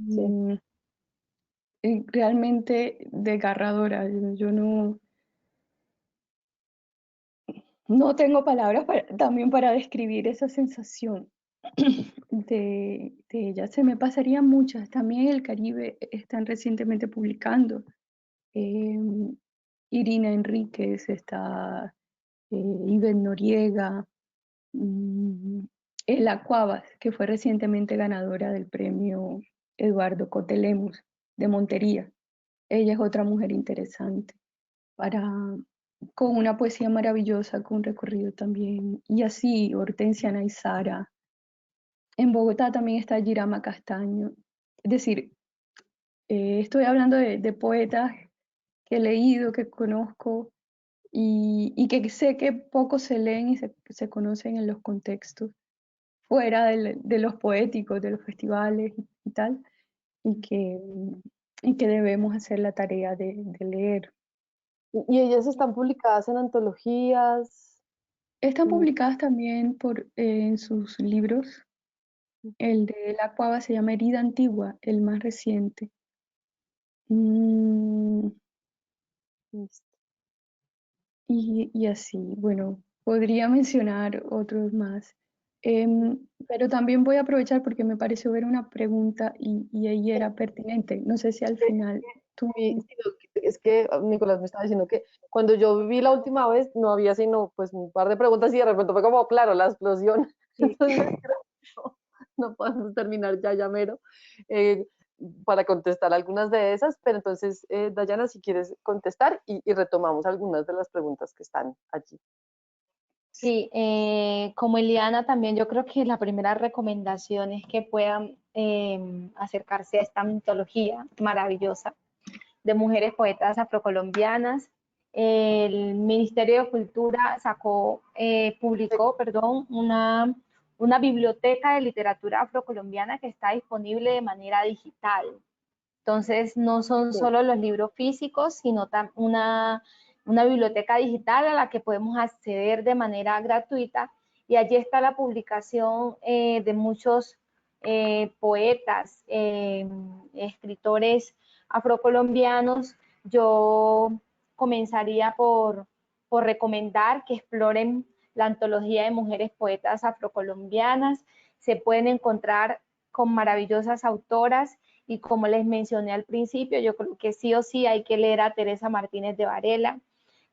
S1: Sí.
S2: Realmente desgarradora. Yo no tengo palabras también para describir esa sensación de ella. Se me pasarían muchas. También en el Caribe están recientemente publicando. Irina Enríquez, está Ivette Noriega, Ela Cuavas, que fue recientemente ganadora del premio Eduardo Cotelemos de Montería. Ella es otra mujer interesante, con una poesía maravillosa, con un recorrido también. Y así, Hortensia Naizara. En Bogotá también está Girama Castaño. Es decir, estoy hablando de poetas que he leído, que conozco y que sé que poco se leen y se conocen en los contextos fuera de los poéticos, de los festivales y tal, y que, y que debemos hacer la tarea de leer.
S1: Y ellas están publicadas en antologías.
S2: Están publicadas también en sus libros. El de La Cuava se llama Herida Antigua, el más reciente. Mm, y así, bueno, podría mencionar otros más. Pero también voy a aprovechar porque me pareció ver una pregunta y ahí era pertinente. No sé si al final tú...
S1: Sí, es que Nicolás me estaba diciendo que cuando yo viví la última vez no había sino pues un par de preguntas y de repente fue como, claro, la explosión.
S2: Sí.
S1: Entonces creo que no podemos terminar ya mero eh, para contestar algunas de esas, pero entonces, Dayana, si quieres contestar y retomamos algunas de las preguntas que están allí.
S4: Sí, como Eliana también yo creo que la primera recomendación es que puedan acercarse a esta antología maravillosa de mujeres poetas afrocolombianas. El Ministerio de Cultura publicó, perdón, una biblioteca de literatura afrocolombiana que está disponible de manera digital. Entonces, no son
S1: Sí.
S4: solo los libros físicos, sino una biblioteca digital a la que podemos acceder de manera gratuita. Y allí está la publicación de muchos poetas, escritores afrocolombianos. Yo comenzaría por recomendar que exploren la antología de mujeres poetas afrocolombianas. Se pueden encontrar con maravillosas autoras y como les mencioné al principio, yo creo que sí o sí hay que leer a Teresa Martínez de Varela,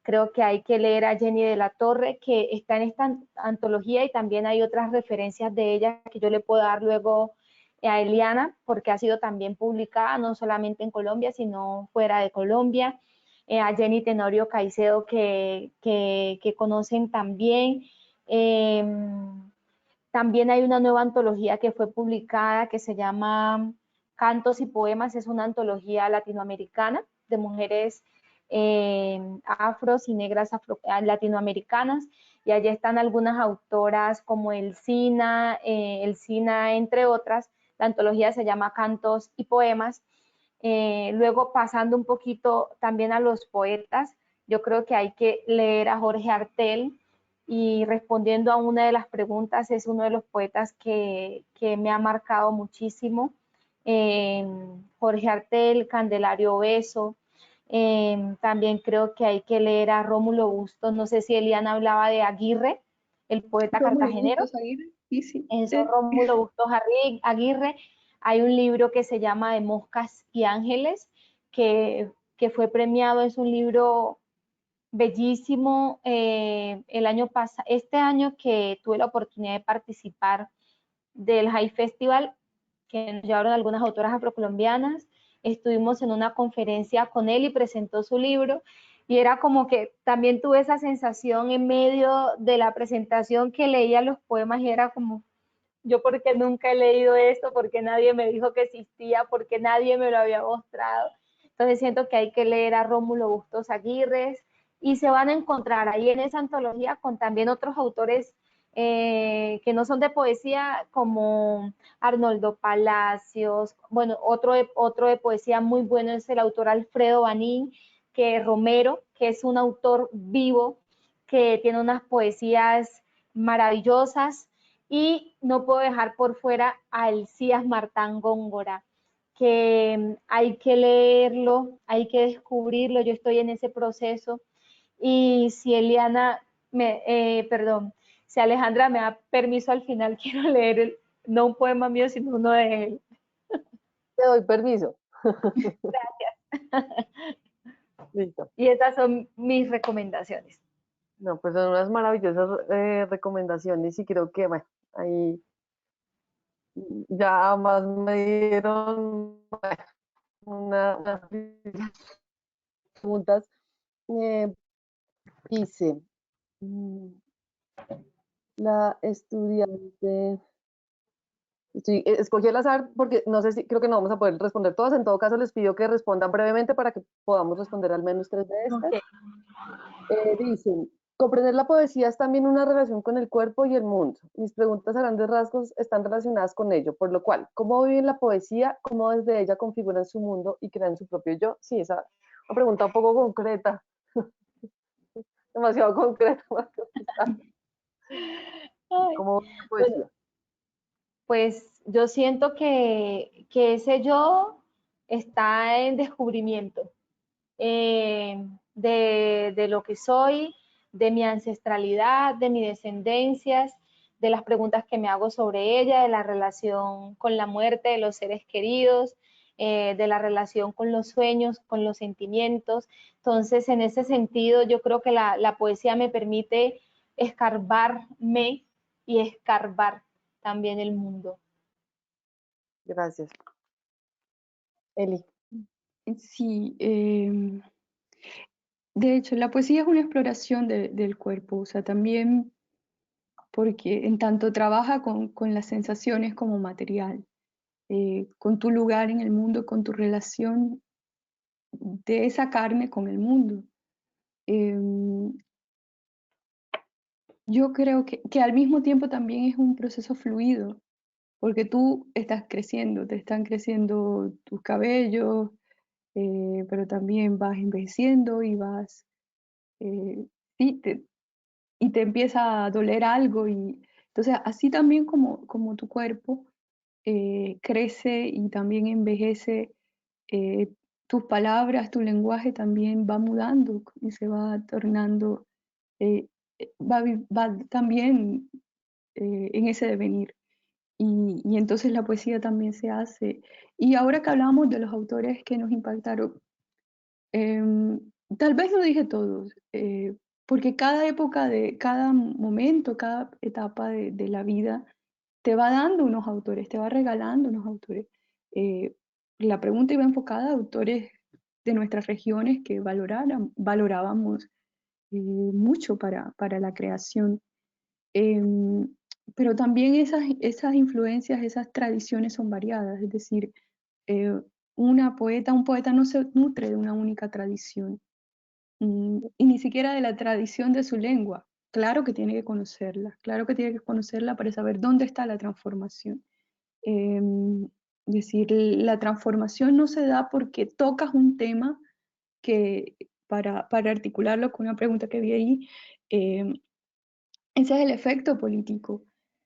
S4: creo que hay que leer a Jenny de la Torre, que está en esta antología y también hay otras referencias de ella que yo le puedo dar luego a Eliana, porque ha sido también publicada no solamente en Colombia, sino fuera de Colombia. A Jenny Tenorio Caicedo, que conocen también. También hay una nueva antología que fue publicada que se llama Cantos y Poemas, es una antología latinoamericana de mujeres afros y negras latinoamericanas, y allí están algunas autoras como Elcina, entre otras. La antología se llama Cantos y Poemas. Luego, pasando un poquito también a los poetas, yo creo que hay que leer a Jorge Artel, y respondiendo a una de las preguntas, es uno de los poetas que me ha marcado muchísimo. Jorge Artel, Candelario Beso. También creo que hay que leer a Rómulo Bustos. No sé si Eliana hablaba de Aguirre, el poeta
S2: Rómulo
S4: cartagenero.
S2: Bustos Aguirre. Sí, sí.
S4: Eso, Rómulo Bustos Aguirre. Hay un libro que se llama De Moscas y Ángeles, que fue premiado, es un libro bellísimo. Este año que tuve la oportunidad de participar del High Festival, que nos llevaron algunas autoras afrocolombianas, estuvimos en una conferencia con él y presentó su libro, y era como que también tuve esa sensación en medio de la presentación que leía los poemas y era como, yo porque nunca he leído esto, porque nadie me dijo que existía, porque nadie me lo había mostrado. Entonces siento que hay que leer a Rómulo Bustos Aguirre y se van a encontrar ahí en esa antología con también otros autores que no son de poesía, como Arnoldo Palacios. Bueno, otro de poesía muy bueno es el autor Alfredo Banín, que Romero, que es un autor vivo, que tiene unas poesías maravillosas. Y no puedo dejar por fuera a Elías Martán Góngora, que hay que leerlo, hay que descubrirlo. Yo estoy en ese proceso. Y si si Alejandra me da permiso al final, quiero leer no un poema mío, sino uno de él.
S1: Te doy permiso. Listo.
S4: Y esas son mis recomendaciones.
S1: No, pues son unas maravillosas recomendaciones y creo que, bueno, ahí ya más me dieron unas preguntas. Eh, dice, mm, la estudiante, escogí al azar porque no sé si, creo que no vamos a poder responder todas. En todo caso, les pido que respondan brevemente para que podamos responder al menos 3 de estas.
S4: Okay.
S1: Dicen, comprender la poesía es también una relación con el cuerpo y el mundo. Mis preguntas a grandes rasgos están relacionadas con ello, por lo cual, ¿cómo viven la poesía? ¿Cómo desde ella configuran su mundo y crean su propio yo? Sí, esa es una pregunta un poco concreta, demasiado concreta. ¿Cómo viven la
S4: Bueno,
S1: poesía?
S4: pues yo siento que ese yo está en descubrimiento. De lo que soy, de mi ancestralidad, de mis descendencias, de las preguntas que me hago sobre ella, de la relación con la muerte de los seres queridos, de la relación con los sueños, con los sentimientos. Entonces, en ese sentido, yo creo que la poesía me permite escarbarme y escarbar también el mundo.
S1: Gracias. Eli.
S2: Sí, de hecho, la poesía es una exploración del cuerpo, o sea, también porque en tanto trabaja con las sensaciones como material, con tu lugar en el mundo, con tu relación de esa carne con el mundo. Yo creo que al mismo tiempo también es un proceso fluido, porque tú estás creciendo, te están creciendo tus cabellos, pero también vas envejeciendo y vas, sí, y te empieza a doler algo. Y entonces, así también como tu cuerpo crece y también envejece, eh, tus palabras, tu lenguaje también va mudando y se va tornando, eh, va también en ese devenir. Y entonces la poesía también se hace. Y ahora que hablábamos de los autores que nos impactaron, em, tal vez no dije todos, porque cada época, cada momento, cada etapa de la vida te va dando unos autores, te va regalando unos autores. Eh, la pregunta iba enfocada a autores de nuestras regiones que valorábamos mucho para la creación. Em, pero también esas influencias, esas tradiciones son variadas, es decir, eh, un poeta no se nutre de una única tradición, y ni siquiera de la tradición de su lengua. Claro que tiene que conocerla, claro que tiene que conocerla para saber dónde está la transformación. Es decir, la transformación no se da porque tocas un tema que, para articularlo con una pregunta que vi ahí, eh, ese es el efecto político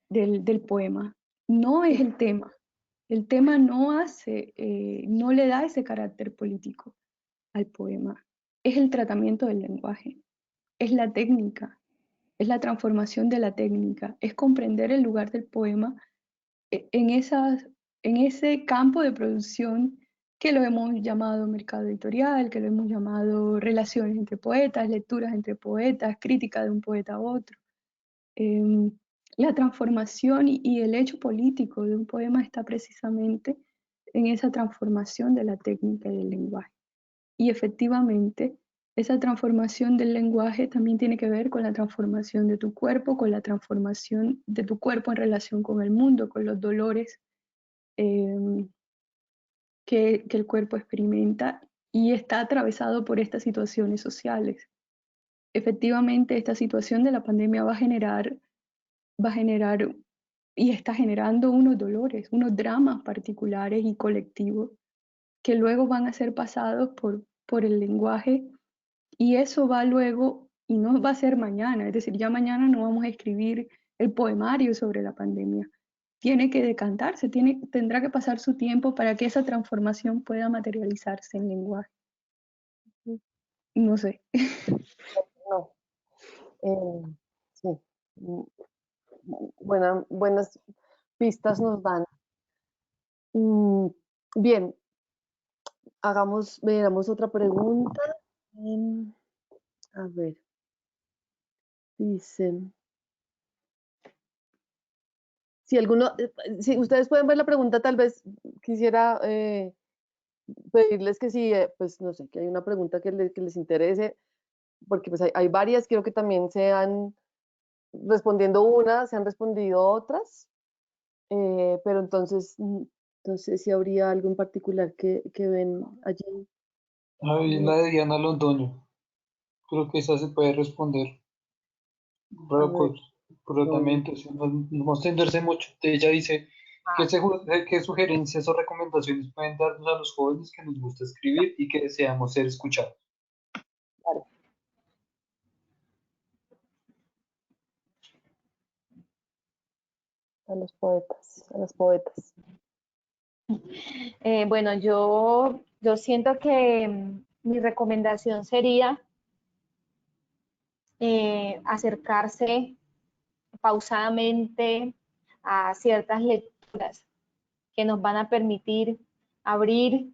S2: del poema, no es el tema. El tema no le da ese carácter político al poema, es el tratamiento del lenguaje, es la técnica, es la transformación de la técnica, es comprender el lugar del poema en ese campo de producción que lo hemos llamado mercado editorial, que lo hemos llamado relaciones entre poetas, lecturas entre poetas, crítica de un poeta a otro. La transformación y el hecho político de un poema está precisamente en esa transformación de la técnica y del lenguaje. Y efectivamente, esa transformación del lenguaje también tiene que ver con la transformación de tu cuerpo, con la transformación de tu cuerpo en relación con el mundo, con los dolores que el cuerpo experimenta y está atravesado por estas situaciones sociales. Efectivamente, esta situación de la pandemia va a generar y está generando unos dolores, unos dramas particulares y colectivos que luego van a ser pasados por el lenguaje y eso va luego, y no va a ser mañana, es decir, ya mañana no vamos a escribir el poemario sobre la pandemia. Tiene que decantarse, tendrá que pasar su tiempo para que esa transformación pueda materializarse en lenguaje. No sé.
S1: No, sí, mm, buenas pistas nos dan. Bien, veamos otra pregunta. A ver, dicen. Si ustedes pueden ver la pregunta, tal vez quisiera pedirles que si, pues no sé, que hay una pregunta que les interese, porque pues hay varias, quiero que también sean respondiendo una, se han respondido otras, pero entonces, no sé si habría algo en particular que ven allí.
S3: Ahí la de Diana Londoño. Creo que esa se puede responder.
S1: A ver,
S3: Pero
S1: no,
S3: también entonces, no extenderse mucho. Ella dice, ¿qué sugerencias o recomendaciones pueden darnos a los jóvenes que nos gusta escribir y que deseamos ser escuchados?
S1: claro, a los poetas, a las poetas.
S4: Bueno, yo siento que mi recomendación sería acercarse pausadamente a ciertas lecturas que nos van a permitir abrir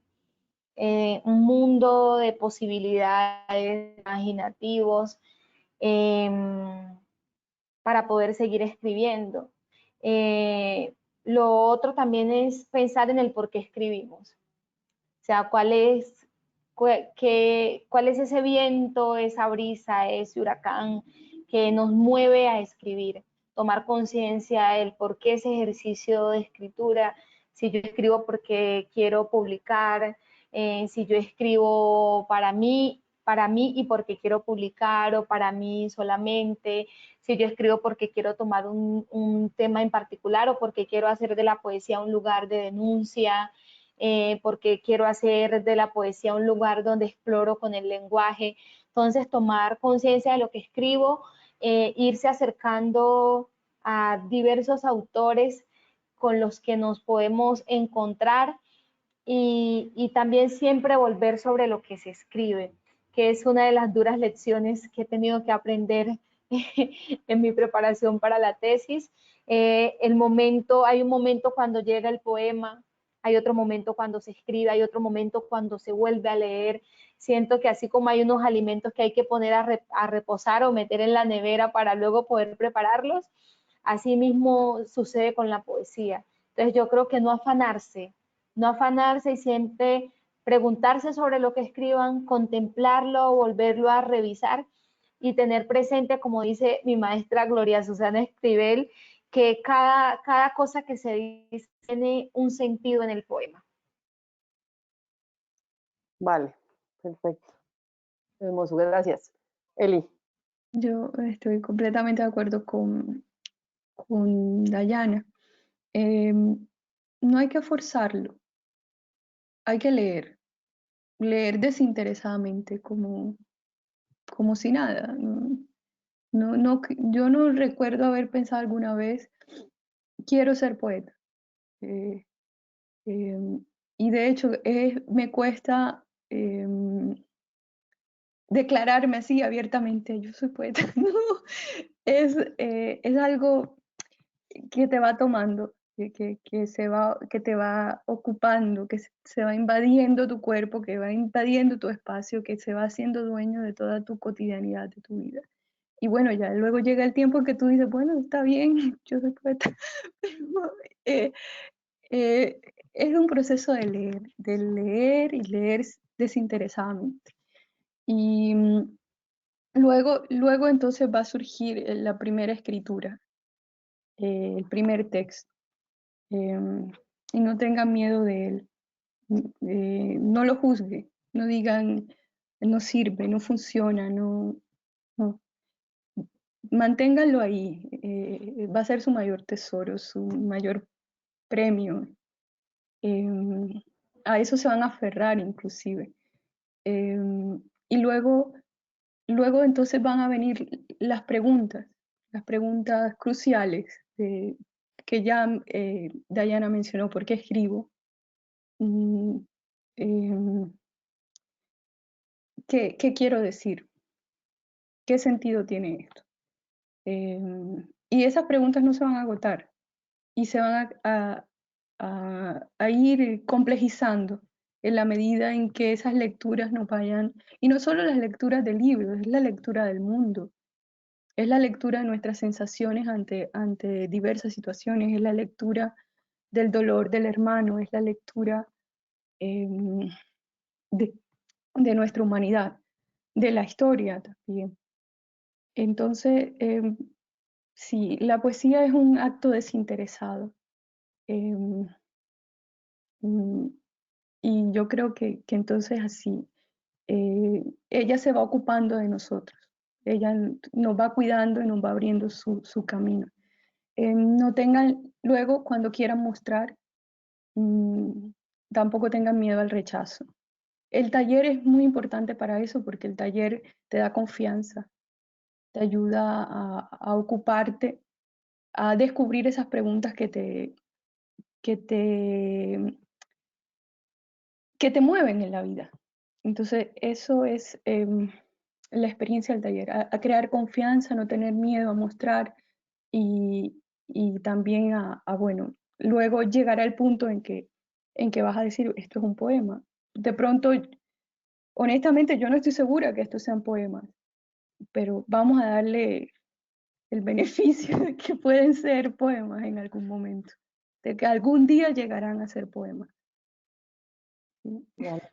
S4: un mundo de posibilidades imaginativos eh, para poder seguir escribiendo. Lo otro también es pensar en el por qué escribimos. O sea, cuál es ese viento, esa brisa, ese huracán que nos mueve a escribir, tomar conciencia del por qué ese ejercicio de escritura, si yo escribo porque quiero publicar, si yo escribo para mí y porque quiero publicar o para mí solamente, si yo escribo porque quiero tomar un tema en particular o porque quiero hacer de la poesía un lugar de denuncia, porque quiero hacer de la poesía un lugar donde exploro con el lenguaje. Entonces, tomar conciencia de lo que escribo, irse acercando a diversos autores con los que nos podemos encontrar y también siempre volver sobre lo que se escribe, que es una de las duras lecciones que he tenido que aprender en mi preparación para la tesis. Hay un momento cuando llega el poema, hay otro momento cuando se escribe, hay otro momento cuando se vuelve a leer. Siento que así como hay unos alimentos que hay que poner a reposar o meter en la nevera para luego poder prepararlos, así mismo sucede con la poesía. Entonces yo creo que no afanarse y siempre preguntarse sobre lo que escriban, contemplarlo, volverlo a revisar y tener presente, como dice mi maestra Gloria Susana Escribel, que cada cosa que se dice tiene un sentido en el poema.
S1: Vale, perfecto. Hermoso, gracias. Eli.
S2: Yo estoy completamente de acuerdo con Dayana. No hay que forzarlo, hay que leer desinteresadamente, como si nada. Yo no recuerdo haber pensado alguna vez, quiero ser poeta. Eh, y de hecho me cuesta declararme así abiertamente, yo soy poeta. No, es algo que te va tomando, que te va ocupando, que se va invadiendo tu cuerpo, que va invadiendo tu espacio, que se va haciendo dueño de toda tu cotidianidad, de tu vida. Y bueno, ya luego llega el tiempo en que tú dices, bueno, está bien, yo soy poeta, pero es un proceso de leer y leer desinteresadamente. Y luego entonces va a surgir la primera escritura, el primer texto. Y no tengan miedo de él. No lo juzgue, no digan, no sirve, no funciona, no. Manténganlo ahí, va a ser su mayor tesoro, su mayor premio. A eso se van a aferrar inclusive. Y luego entonces van a venir las preguntas cruciales que ya Diana mencionó, ¿por qué escribo? Mm, em, ¿qué quiero decir? ¿Qué sentido tiene esto? Y esas preguntas no se van a agotar y se van a ir complejizando en la medida en que esas lecturas nos vayan, y no solo las lecturas de libros, es la lectura del mundo, es la lectura de nuestras sensaciones ante diversas situaciones, es la lectura del dolor del hermano, es la lectura em, de, de nuestra humanidad, de la historia también. Entonces, sí, la poesía es un acto desinteresado. em, mm, y yo creo que entonces así, ella se va ocupando de nosotros, ella nos va cuidando y nos va abriendo su camino. No tengan, luego cuando quieran mostrar, mm, tampoco tengan miedo al rechazo. El taller es muy importante para eso porque el taller te da confianza, te ayuda a ocuparte, a descubrir esas preguntas que te, que te mueven en la vida. Entonces, eso es la experiencia del taller, a crear confianza, no tener miedo a mostrar y también bueno, luego llegará el punto en que vas a decir, esto es un poema. De pronto, honestamente, yo no estoy segura que estos sean poemas, pero vamos a darle el beneficio de que pueden ser poemas en algún momento, de que algún día llegarán a ser poemas. ¿Sí?
S1: Vale.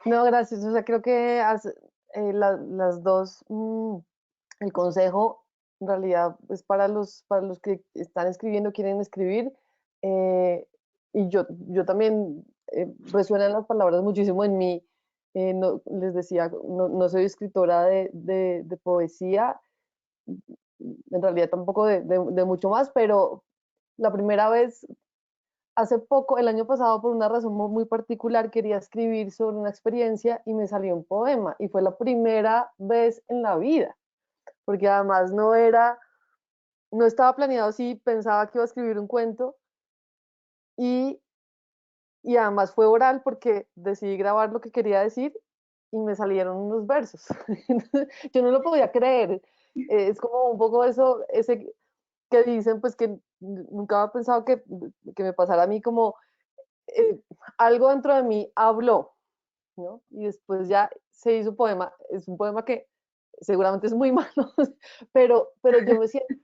S1: No, gracias. O sea, creo que las dos, el consejo en realidad es para los que están escribiendo, quieren escribir. Y yo también resuenan las palabras muchísimo en mí. Les decía, no soy escritora de poesía, en realidad tampoco de mucho más, pero la primera vez, hace poco, el año pasado, por una razón muy particular, quería escribir sobre una experiencia y me salió un poema. Y fue la primera vez en la vida, porque además no estaba planeado así, pensaba que iba a escribir un cuento y, y además fue oral porque decidí grabar lo que quería decir y me salieron unos versos. Yo no lo podía creer. Es como un poco eso, ese que dicen, pues que nunca había pensado que me pasara a mí, como algo dentro de mí habló, ¿no? Y después ya se hizo poema. Es un poema que seguramente es muy malo, pero yo me siento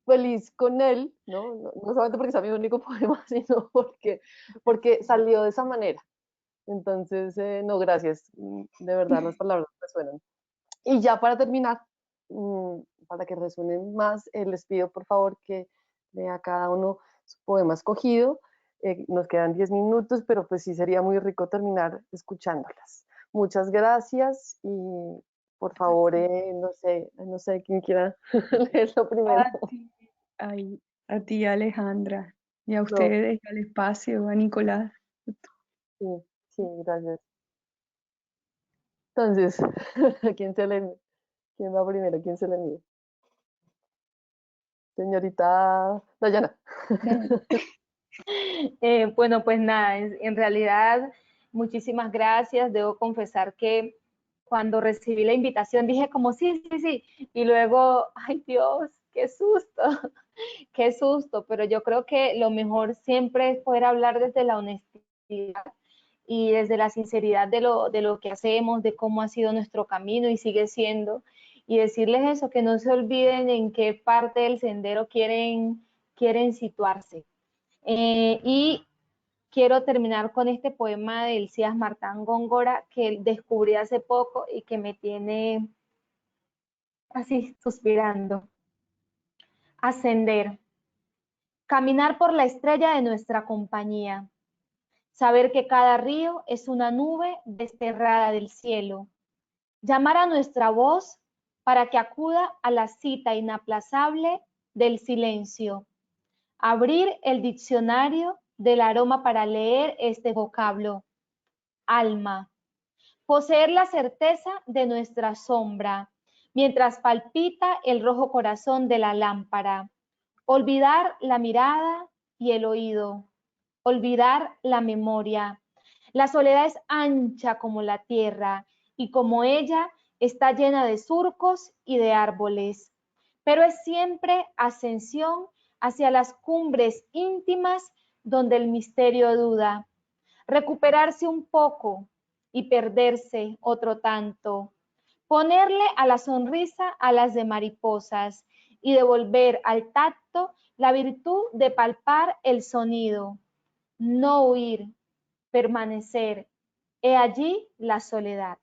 S1: feliz con él, ¿no? No solamente porque sea mi único poema, sino porque salió de esa manera. Entonces, no, gracias. De verdad, las palabras resuenan. Y ya para terminar, para que resuenen más, les pido por favor que lea cada uno su poema escogido. Nos quedan 10 minutos, pero pues sí sería muy rico terminar escuchándolas. Muchas gracias y por favor, no sé quién quiera leerlo primero.
S2: A ti, a ti, Alejandra, y a
S1: No,
S2: ustedes, al espacio, a Nicolás.
S1: sí, sí, gracias. Entonces, ¿quién va primero? ¿Quién se le mide? Señorita Dayana.
S4: Bueno, pues nada, en realidad muchísimas gracias. Debo confesar que cuando recibí la invitación dije como sí, sí, sí, y luego, ay Dios, qué susto, qué susto, pero yo creo que lo mejor siempre es poder hablar desde la honestidad y desde la sinceridad de lo que hacemos, de cómo ha sido nuestro camino y sigue siendo, y decirles eso, que no se olviden en qué parte del sendero quieren situarse. Y quiero terminar con este poema de Elías Martán Góngora que descubrí hace poco y que me tiene así suspirando. Ascender. Caminar por la estrella de nuestra compañía. Saber que cada río es una nube desterrada del cielo. Llamar a nuestra voz para que acuda a la cita inaplazable del silencio. Abrir el diccionario del aroma para leer este vocablo. Alma. Poseer la certeza de nuestra sombra, mientras palpita el rojo corazón de la lámpara. Olvidar la mirada y el oído. Olvidar la memoria. La soledad es ancha como la tierra y como ella está llena de surcos y de árboles, pero es siempre ascensión hacia las cumbres íntimas donde el misterio duda. Recuperarse un poco y perderse otro tanto. Ponerle a la sonrisa alas de mariposas y devolver al tacto la virtud de palpar el sonido. No huir, permanecer. He allí la soledad.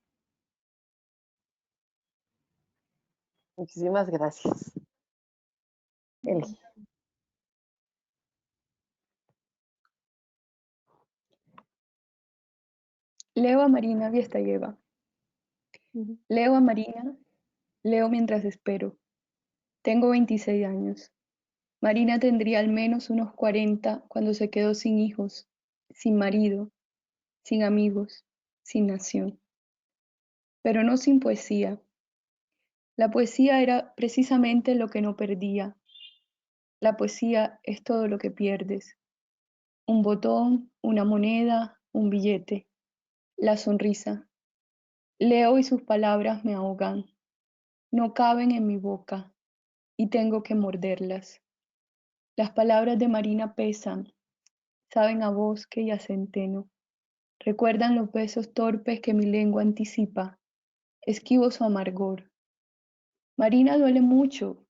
S1: Muchísimas gracias. Eli.
S2: Leo a Marina Viestayeva. Leo a Marina, leo mientras espero. Tengo 26 años. Marina tendría al menos unos 40 cuando se quedó sin hijos, sin marido, sin amigos, sin nación. Pero no sin poesía. La poesía era precisamente lo que no perdía. La poesía es todo lo que pierdes. Un botón, una moneda, un billete, la sonrisa. Leo y sus palabras me ahogan. No caben en mi boca y tengo que morderlas. Las palabras de Marina pesan, saben a bosque y a centeno. Recuerdan los besos torpes que mi lengua anticipa. Esquivo su amargor. Marina duele mucho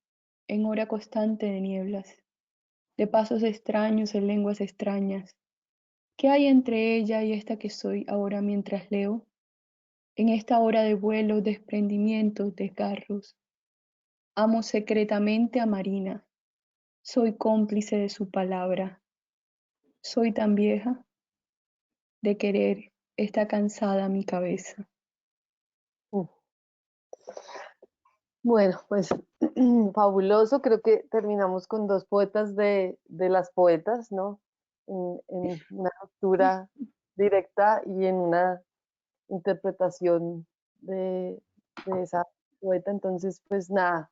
S2: en hora constante de nieblas, de pasos extraños en lenguas extrañas. ¿Qué hay entre ella y esta que soy ahora mientras leo? En esta hora de vuelos, desprendimientos, desgarros. Amo secretamente a Marina. Soy cómplice de su palabra. Soy tan vieja. De querer está cansada mi cabeza.
S1: Bueno, pues fabuloso. Creo que terminamos con dos poetas de las poetas, ¿no? En una lectura directa y en una interpretación de esa poeta. Entonces, pues nada,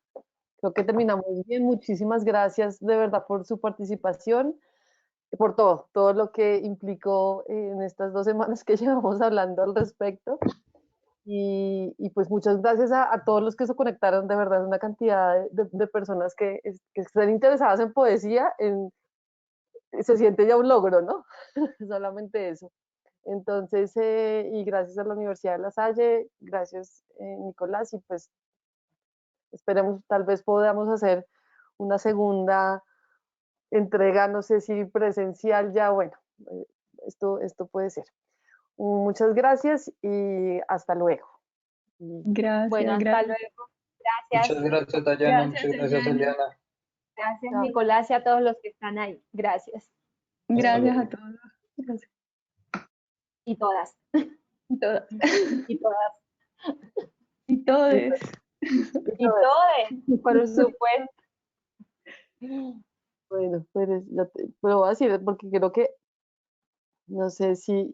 S1: creo que terminamos bien. Muchísimas gracias de verdad por su participación, por todo lo que implicó en estas 2 semanas que llevamos hablando al respecto. Y pues muchas gracias a todos los que se conectaron, de verdad, una cantidad de personas que están interesadas en poesía, se siente ya un logro, ¿no? Solamente eso. Entonces, y gracias a la Universidad de La Salle, gracias Nicolás, y pues esperemos, tal vez podamos hacer una segunda entrega, no sé si presencial ya, bueno, esto puede ser. Muchas gracias y hasta luego.
S2: Gracias,
S4: Bueno, hasta
S2: gracias.
S4: luego. Gracias.
S3: Muchas gracias, Dayana.
S2: Gracias,
S3: Muchas gracias,
S2: Dayana.
S3: Eliana.
S4: Gracias,
S1: Chao.
S4: Nicolás, y a todos los que están ahí. Gracias.
S2: Gracias a todos. Gracias.
S4: Y todas.
S2: Y todas.
S4: Y todas.
S2: Y todes.
S4: Y todas, por supuesto.
S1: Bueno, pero voy a decir, porque creo que, no sé si